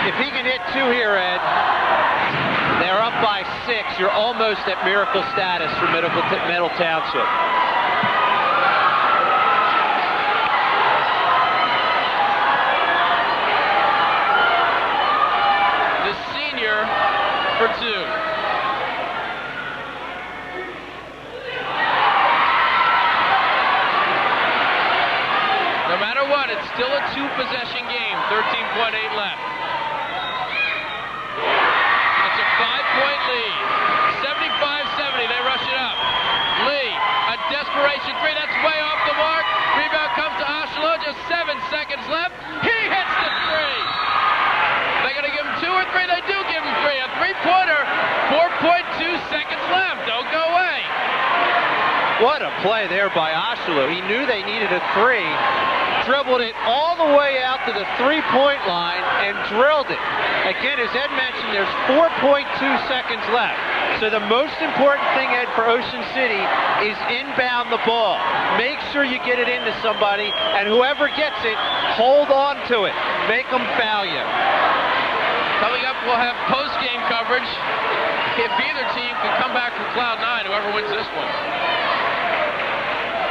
If he can hit 2 here, Ed, they're up by 6. You're almost at miracle status for Middle Township. The senior for 2. No matter what, it's still a 2-possession game. 13.8 left. It's a 5-point lead. 75-70, they rush it up. Lee, a desperation 3, that's way off the mark. Rebound comes to Oslo, just 7 seconds left. He hits the 3. They're going to give him 2 or 3, they do give him 3. A 3-pointer, 4.2 seconds left. Don't go away. What a play there by Oslo. He knew they needed a 3. Dribbled it all the way out to the 3-point line and drilled it. Again, as Ed mentioned, there's 4.2 seconds left. So the most important thing, Ed, for Ocean City is inbound the ball. Make sure you get it into somebody, and whoever gets it, hold on to it. Make them foul you. Coming up, we'll have post-game coverage if either team can come back from Cloud 9, whoever wins this one.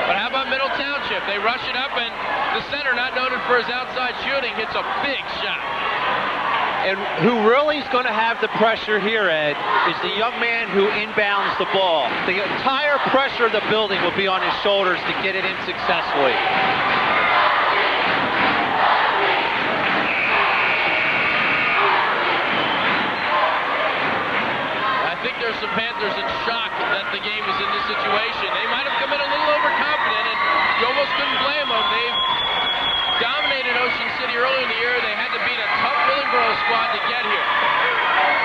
But how about Middle Township? They rush it up, and the center, not noted for his outside shooting, hits a big shot. And who really is going to have the pressure here, Ed, is the young man who inbounds the ball. The entire pressure of the building will be on his shoulders to get it in successfully. I think there's some Panthers in shock that the game is in this situation. They might have come in a little overconfident, and you almost couldn't blame them. They've dominated Ocean City early in the year. They had to beat a tough Willingboro squad to get here.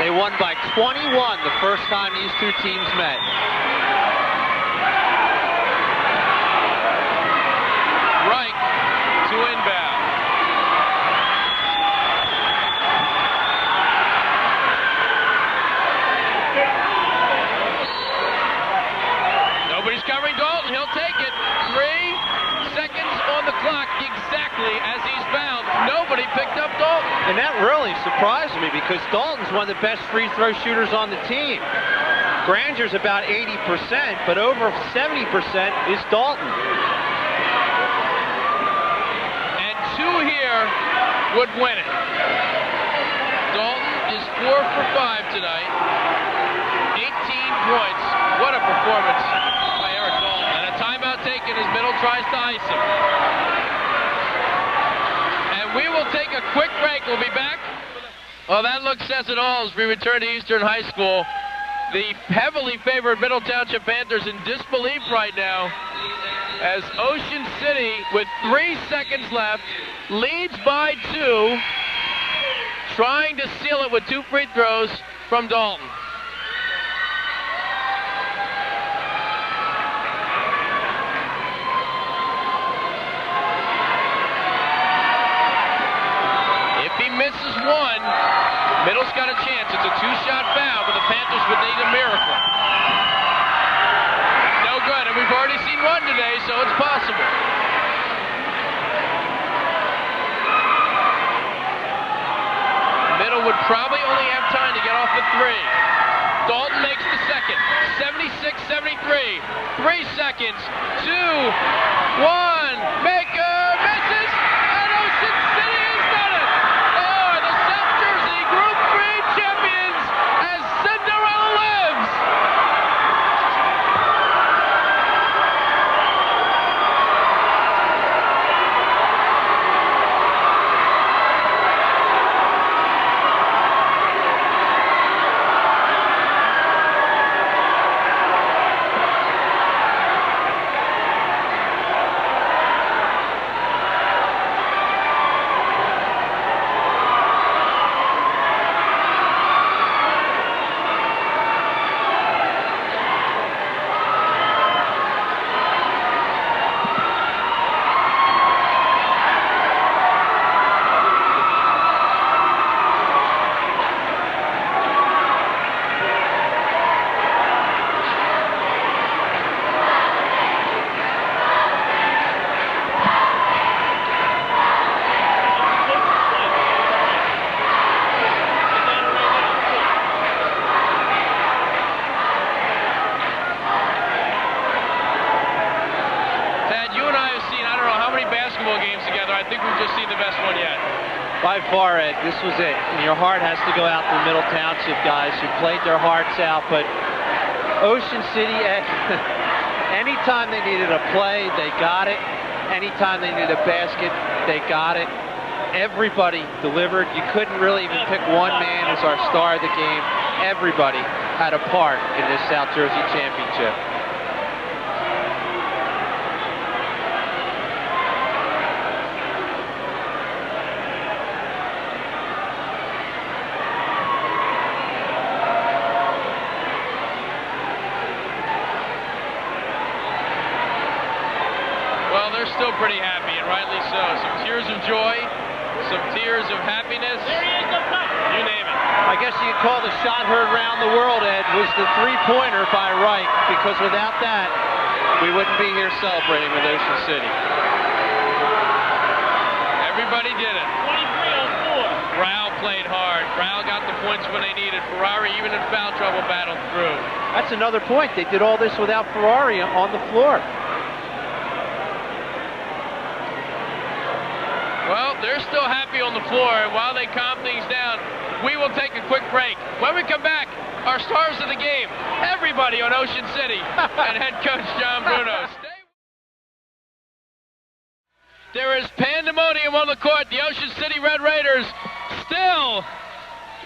They won by 21 the first time these two teams met. Reich to inbound. Nobody's covering Dalton. He'll take it. 3 seconds on the clock, exactly as he's fouled. Nobody picked up Dalton. And that really surprised me because Dalton's one of the best free throw shooters on the team. Granger's about 80%, but over 70% is Dalton. And 2 here would win it. Dalton is 4 for 5 tonight. 18 points. What a performance by Erik Dalton. And a timeout taken as Middle tries to ice him. And we will take a quick break. We'll be back. Well, that look says it all as we return to Eastern High School. The heavily favored Middle Township Panthers in disbelief right now as Ocean City, with 3 seconds left, leads by 2, trying to seal it with 2 free throws from Dalton. If he misses one, Middle's got a chance. It's a 2-shot foul, but the Panthers would need a miracle. No good, and we've already seen one today, so it's possible. Middle would probably only have time to get off the 3. Dalton makes the second. 76-73. 3 seconds. 2, 1. Maker misses, and Ocean City has done it. They are the South Jersey Group 3 champions as Cinderella lives. By far, Ed, this was it. And your heart has to go out to the Middle Township guys who played their hearts out. But Ocean City, Ed, anytime they needed a play, they got it. Anytime they needed a basket, they got it. Everybody delivered. You couldn't really even pick one man as our star of the game. Everybody had a part in this South Jersey championship. Still pretty happy, and rightly so. Some tears of joy, some tears of happiness, you name it. I guess you could call the shot heard around the world, Ed, was the 3-pointer by Reich, because without that, we wouldn't be here celebrating with Ocean City. Everybody did it. 23 played hard. Brown got the points when they needed. Ferrari, even in foul trouble, battled through. That's another point. They did all this without Ferrari on the floor. Well, they're still happy on the floor, and while they calm things down, we will take a quick break. When we come back, our stars of the game, everybody on Ocean City, and head coach John Bruno. There is pandemonium on the court. The Ocean City Red Raiders still,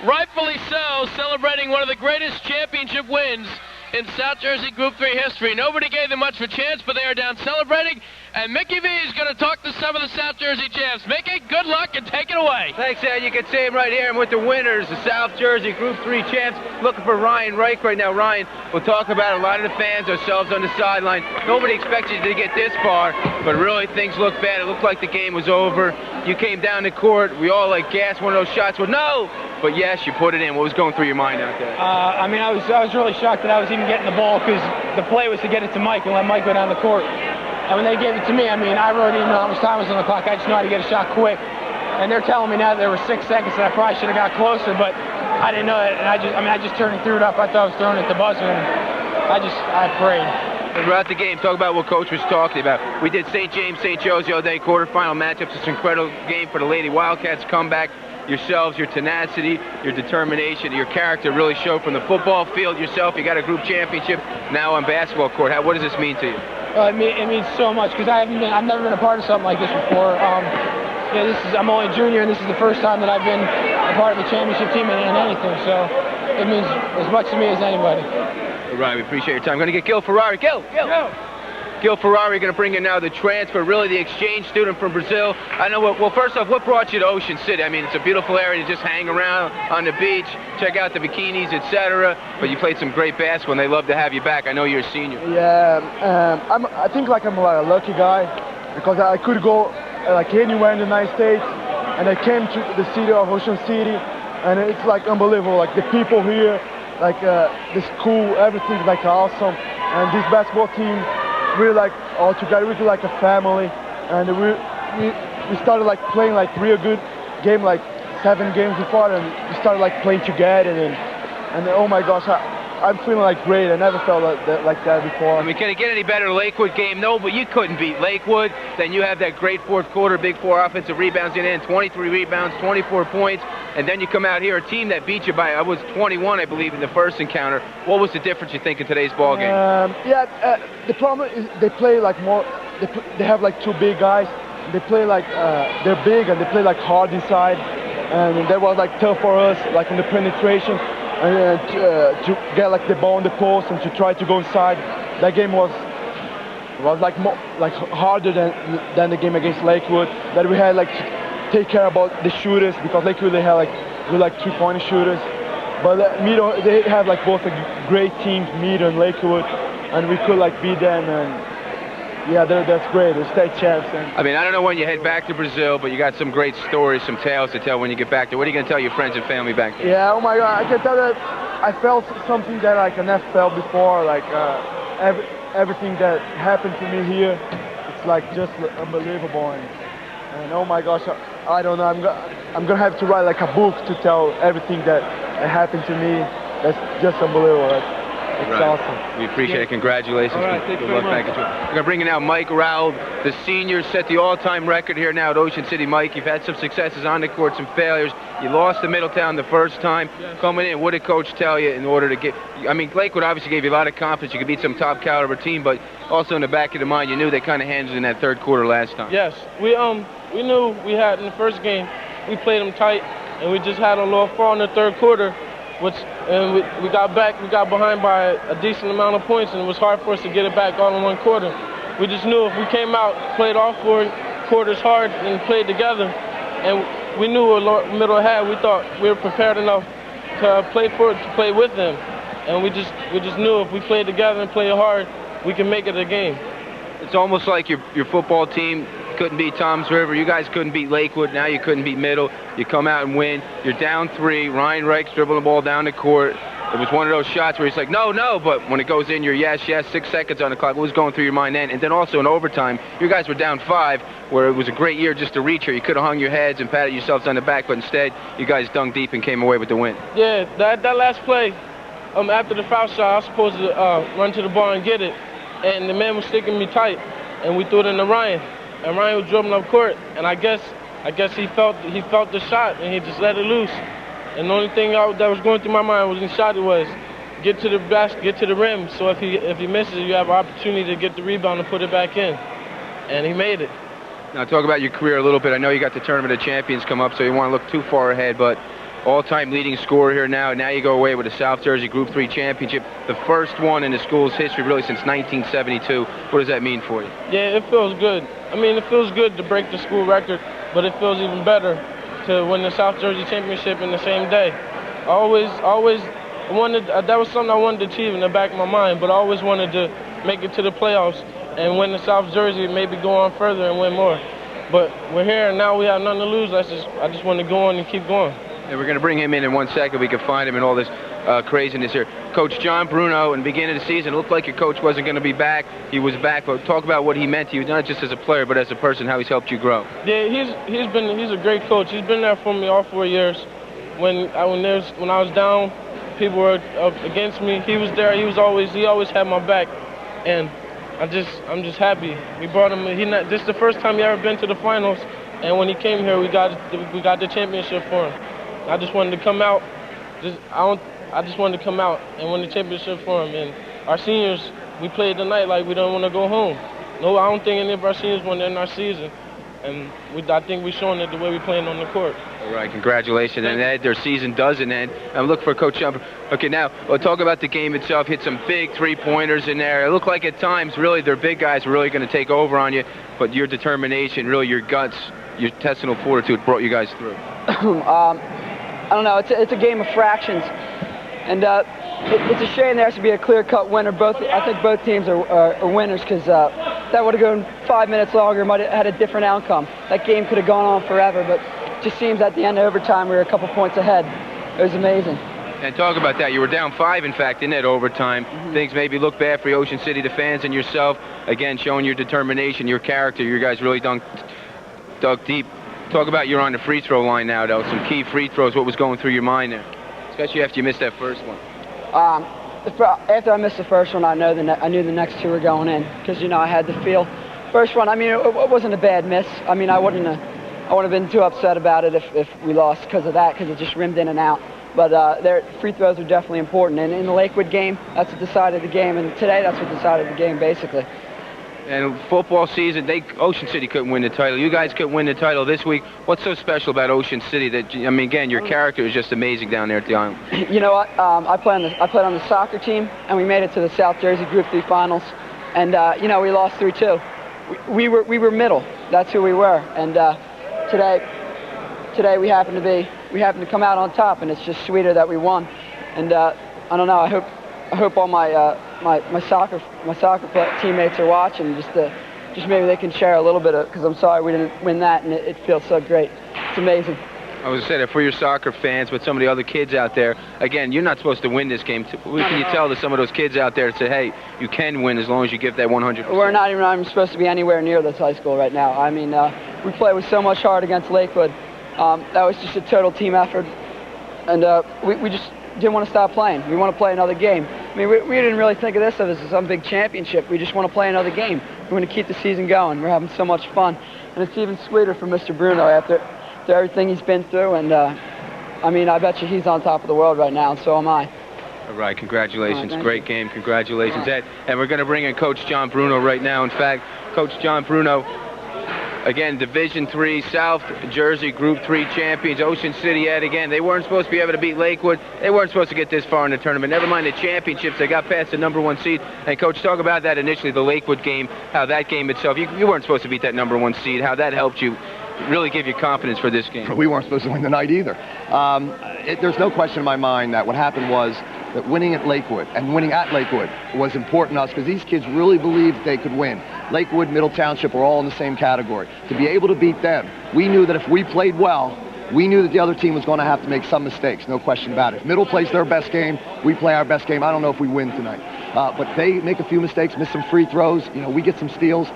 rightfully so, celebrating one of the greatest championship wins in South Jersey Group 3 history. Nobody gave them much of a chance, but they are down celebrating. And Mickey V is going to talk to some of the South Jersey champs. Mickey, good luck and take it away. Thanks, Ed. You can see him right here. I'm with the winners, the South Jersey Group 3 champs. Looking for Ryan Reich right now. Ryan, we'll talk about a lot of the fans, ourselves on the sideline. Nobody expected you to get this far, but really things look bad. It looked like the game was over. You came down the court. We all like gassed one of those shots. Well, no! But yes, you put it in. What was going through your mind out there? I mean, I was really shocked that I was even getting the ball because the play was to get it to Mike and let Mike go down the court. And when they gave it to me, I mean, I really didn't know how much time was on the clock. I just know how to get a shot quick. And they're telling me now that there were 6 seconds that I probably should have got closer, but I didn't know that. And I just turned and threw it up. I thought I was throwing it at the buzzer, and I prayed. Throughout the game, talk about what Coach was talking about. We did St. James, St. Joe's the other day, quarterfinal matchups. It's an incredible game for the Lady Wildcats comeback. Yourselves, your tenacity, your determination, your character really showed from the football field. Yourself, you got a group championship now on basketball court. What does this mean to you? It means so much because I've never been a part of something like this before. I'm only a junior, and this is the first time that I've been a part of the championship team in anything. So it means as much to me as anybody. All right, we appreciate your time. I'm going to get Gil Ferrari. Gil. Gil Ferrari going to bring in now the transfer, really the exchange student from Brazil. I know. Well, first off, what brought you to Ocean City? I mean, it's a beautiful area to just hang around on the beach, check out the bikinis, etc. But you played some great basketball, and they love to have you back. I know you're a senior. Yeah, I think like I'm a lucky guy because I could go like anywhere in the United States, and I came to the city of Ocean City, and it's like unbelievable. Like the people here, like the school, everything's like awesome, and this basketball team. We're like all together, we're like a family, and we started like playing like real good game, like 7 games before, and we started like playing together, and oh my gosh, I'm feeling like great. I never felt like that before. I mean, can it get any better? Lakewood game? No, but you couldn't beat Lakewood. Then you have that great fourth quarter, big 4 offensive rebounds in, 23 rebounds, 24 points, and then you come out here, a team that beat you by, I was 21, I believe, in the first encounter. What was the difference, you think, in today's ball game? The problem is they play like more, they have like 2 big guys. They play like, they're big and they play like hard inside. And that was like tough for us, like on the penetration. And to get like the ball on the post and to try to go inside. That game was like more like harder than the game against Lakewood. That we had like to take care about the shooters because Lakewood they had like good like 3-point shooters. But Meadow they have like both a great teams, Meadow and Lakewood, and we could like beat them. And yeah, that's great. They're state champs. I mean, I don't know when you head back to Brazil, but you got some great stories, some tales to tell when you get back there. What are you going to tell your friends and family back there? Yeah, oh my God, I can tell that I felt something that I never felt before. Like everything that happened to me here, it's like just unbelievable. And oh my gosh, I don't know. I'm gonna have to write like a book to tell everything that happened to me. That's just unbelievable. It's awesome. We appreciate it. Congratulations. All right, thank you very much. We're going to bring in now Mike Rowell, the senior, set the all-time record here now at Ocean City. Mike, you've had some successes on the court, some failures. You lost to Middletown the first time. Yes. Coming in, what did Coach tell you in order to get... I mean, Lakewood obviously gave you a lot of confidence. You could beat some top-caliber team, but also in the back of the mind, you knew they kind of handled in that third quarter last time. Yes. We knew we had in the first game, we played them tight, and we just had a little fall in the third quarter. And we got behind by a decent amount of points, and it was hard for us to get it back all in one quarter. We just knew if we came out, played all 4 quarters hard, and played together, and we knew what Middle had. We thought we were prepared enough to play with them, and we just knew if we played together and played hard, we can make it a game. It's almost like your football team couldn't beat Toms River. You guys couldn't beat Lakewood. Now you couldn't beat Middle. You come out and win. You're down 3. Ryan Reich's dribbling the ball down the court. it was one of those shots where he's like, no, no, but when it goes in, you're yes, 6 seconds on the clock. What was going through your mind then? And then also in overtime, you guys were down 5, where it was a great year just to reach here. You could have hung your heads and patted yourselves on the back, but instead, you guys dug deep and came away with the win. Yeah, that last play, after the foul shot, I was supposed to run to the bar and get it, and the man was sticking me tight, and we threw it into Ryan, and Ryan was dribbling up court, and I guess he felt the shot, and he just let it loose. And the only thing that was going through my mind when he shot it was get to the basket, get to the rim. So if he misses, you have an opportunity to get the rebound and put it back in. And he made it. Now talk about your career a little bit. I know you got the Tournament of Champions come up, so you want to look too far ahead, but all-time leading scorer here now. Now you go away with a South Jersey Group 3 championship, the first one in the school's history really since 1972. What does that mean for you? Yeah, it feels good. I mean, it feels good to break the school record, but it feels even better to win the South Jersey Championship in the same day. I always wanted, that was something I wanted to achieve in the back of my mind, but I always wanted to make it to the playoffs and win the South Jersey, maybe go on further and win more. But we're here and now we have nothing to lose. I just want to go on and keep going. And we're going to bring him in 1 second. We can find him in all this craziness here. Coach John Bruno, in the beginning of the season, it looked like your coach wasn't going to be back. He was back, but talk about what he meant to you, not just as a player, but as a person, how he's helped you grow. Yeah, he's a great coach. He's been there for me all 4 years. When I was down, people were against me. He was there. He always had my back, and I'm just happy. We brought him. This is the first time he ever been to the finals, and when he came here, we got the championship for him. I just wanted to come out. I just wanted to come out and win the championship for him. And our seniors, we played tonight like we don't want to go home. No, I don't think any of our seniors want to end our season. And I think we're showing it the way we're playing on the court. All right, congratulations. And Ed, their season doesn't end. I'm looking for Coach Jumper. Okay, now we'll talk about the game itself. Hit some big three-pointers in there. It looked like at times, really, their big guys were really going to take over on you. But your determination, really your guts, your intestinal fortitude brought you guys through. I don't know. It's a game of fractions. And it's a shame there has to be a clear-cut winner. I think both teams are winners because that would have gone 5 minutes longer, might have had a different outcome. That game could have gone on forever, but it just seems at the end of overtime we were a couple points ahead. It was amazing. And talk about that. You were down 5, in fact, in that overtime. Things maybe look bad for Ocean City, the fans, and yourself. Again, showing your determination, your character. You guys really dug deep. Talk about you're on the free throw line now, though. Some key free throws. What was going through your mind there? Especially after you missed that first one. After I missed the first one, I knew the next 2 were going in because I had the feel. First one, I mean, it wasn't a bad miss. I mean, I wouldn't have been too upset about it if we lost because of that, because it just rimmed in and out. But their free throws are definitely important. And in the Lakewood game, that's what decided the game. And today, that's what decided the game, basically. And football season, Ocean City couldn't win the title. You guys couldn't win the title this week. What's so special about Ocean City that, I mean, again, your character is just amazing down there at the island? You know what? I played on the soccer team, and we made it to the South Jersey Group 3 finals. And, we lost 3-2. We were middle. That's who we were. And today we happened to come out on top, and it's just sweeter that we won. And I don't know. I hope all my soccer teammates are watching. Just maybe they can share a little bit of, because I'm sorry we didn't win that, and it feels so great. It's amazing. I was saying that for your soccer fans, but some of the other kids out there, again, you're not supposed to win this game. What can you tell to some of those kids out there to say, hey, you can win as long as you give that 100%? We're not even supposed to be anywhere near this high school right now. I mean, we play with so much heart against Lakewood. That was just a total team effort, and we just didn't want to stop playing. We want to play another game. I mean, we didn't really think of this as some big championship. We just want to play another game. We want to keep the season going. We're having so much fun, and it's even sweeter for Mr. Bruno after everything he's been through. And I mean, I bet you he's on top of the world right now, and so am I. All right, congratulations. All right, great game. Congratulations, Ed. And we're going to bring in Coach John Bruno right now. In fact, Coach John Bruno, again, Division III South Jersey Group 3 champions. Ocean City, Ed, again, they weren't supposed to be able to beat Lakewood. They weren't supposed to get this far in the tournament. Never mind the championships. They got past the #1 seed. And, Coach, talk about that initially, the Lakewood game, how that game itself, you weren't supposed to beat that #1 seed, how that helped you really give you confidence for this game. We weren't supposed to win the night either. There's no question in my mind that what happened was that winning at Lakewood and winning at Lakewood was important to us because these kids really believed they could win. Lakewood, Middle Township were all in the same category. To be able to beat them, we knew that if we played well, We knew that the other team was going to have to make some mistakes, no question about it. If Middle plays their best game, we play our best game. I don't know if we win tonight. But they make a few mistakes, miss some free throws. We get some steals.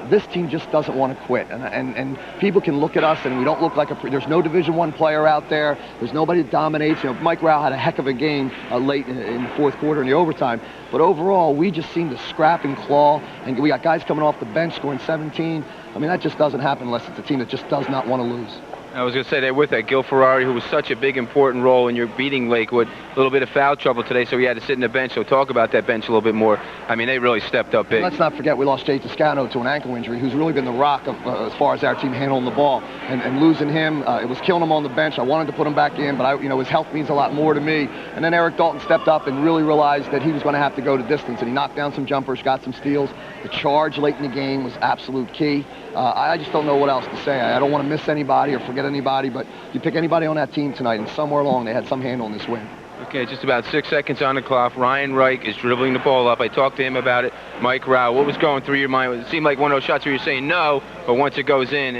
This team just doesn't want to quit. And people can look at us and we don't look like there's no Division I player out there. There's nobody that dominates. Mike Rao had a heck of a game late in the fourth quarter in the overtime. But overall, we just seem to scrap and claw. And we got guys coming off the bench scoring 17. I mean, that just doesn't happen unless it's a team that just does not want to lose. I was going to say that with that, Gil Ferrari, who was such a big, important role in your beating Lakewood, a little bit of foul trouble today, so he had to sit in the bench. So talk about that bench a little bit more. I mean, they really stepped up big. Let's not forget we lost Jay Toscano to an ankle injury, who's really been the rock of, as far as our team handling the ball. And losing him, it was killing him on the bench. I wanted to put him back in, but his health means a lot more to me. And then Erik Dalton stepped up and really realized that he was going to have to go to distance, and he knocked down some jumpers, got some steals. The charge late in the game was absolute key. I just don't know what else to say. I don't want to miss anybody or forget anybody, but you pick anybody on that team tonight, and somewhere along they had some hand on this win. Okay, just about 6 seconds on the clock. Ryan Reich is dribbling the ball up. I talked to him about it. Mike Rao, what was going through your mind? It seemed like one of those shots where you're saying no, but once it goes in,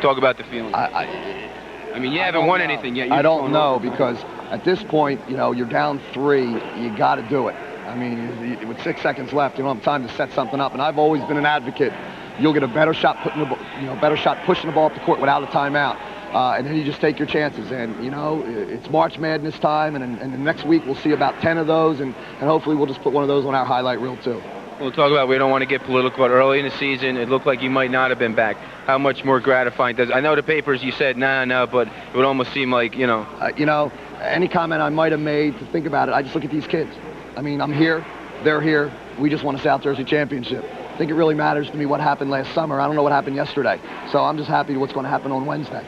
talk about the feeling. I mean, you haven't won anything yet. I don't know, because at this point, you're down 3. You got to do it. I mean, with 6 seconds left, you don't have time to set something up. And I've always been an advocate. You'll get a better shot pushing the ball up the court without a timeout. And then you just take your chances. And, it's March Madness time, and the next week we'll see about 10 of those, and hopefully we'll just put one of those on our highlight reel, too. We'll talk about, we don't want to get political, but early in the season, it looked like you might not have been back. How much more gratifying does I know the papers, you said, no, but it would almost seem like, any comment I might have made, to think about it, I just look at these kids. I mean, I'm here, they're here, we just won a South Jersey championship. I think it really matters to me what happened last summer. I don't know what happened yesterday. So I'm just happy with what's going to happen on Wednesday.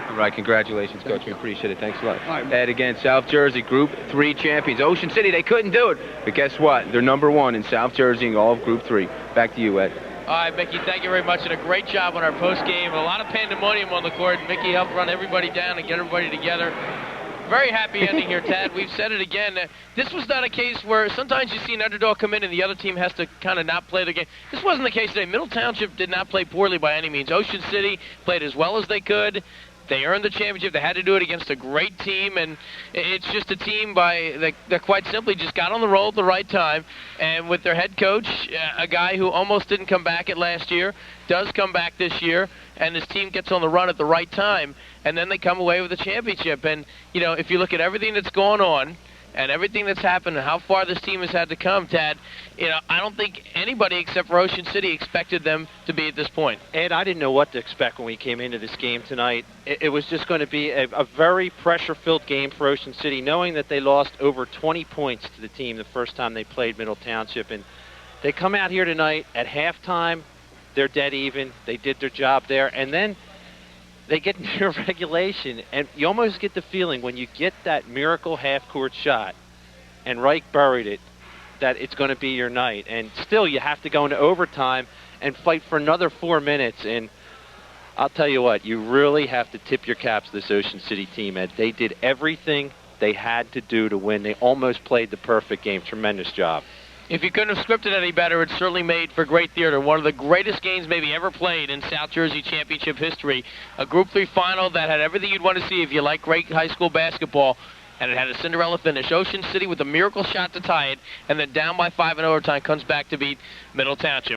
All right, congratulations, Coach. We appreciate it. Thanks a lot. Ed, again, South Jersey, Group 3 champions. Ocean City, they couldn't do it. But guess what? They're number 1 in South Jersey in all of Group 3. Back to you, Ed. All right, Mickey, thank you very much, and a great job on our post game. A lot of pandemonium on the court. Mickey helped run everybody down and get everybody together. Very happy ending here, Tad. We've said it again. This was not a case where sometimes you see an underdog come in and the other team has to kind of not play the game. This wasn't the case today. Middle Township did not play poorly by any means. Ocean City played as well as they could. They earned the championship. They had to do it against a great team, and it's just a team that quite simply just got on the roll at the right time. And with their head coach, a guy who almost didn't come back at last year, does come back this year, and his team gets on the run at the right time, and then they come away with a championship. And, if you look at everything that's going on and everything that's happened and how far this team has had to come, Tad, I don't think anybody except for Ocean City expected them to be at this point. Ed, I didn't know what to expect when we came into this game tonight. It was just going to be a very pressure-filled game for Ocean City, knowing that they lost over 20 points to the team the first time they played Middle Township. And they come out here tonight at halftime. They're dead even. They did their job there. And then they get near regulation, and you almost get the feeling when you get that miracle half-court shot and Reich buried it, that it's going to be your night. And still, you have to go into overtime and fight for another 4 minutes. And I'll tell you what, you really have to tip your caps to this Ocean City team, Ed. They did everything they had to do to win. They almost played the perfect game. Tremendous job. If you couldn't have scripted any better, it certainly made for great theater. One of the greatest games maybe ever played in South Jersey championship history. A Group 3 final that had everything you'd want to see if you like great high school basketball. And it had a Cinderella finish. Ocean City with a miracle shot to tie it, and then down by 5 in overtime comes back to beat Middle Township.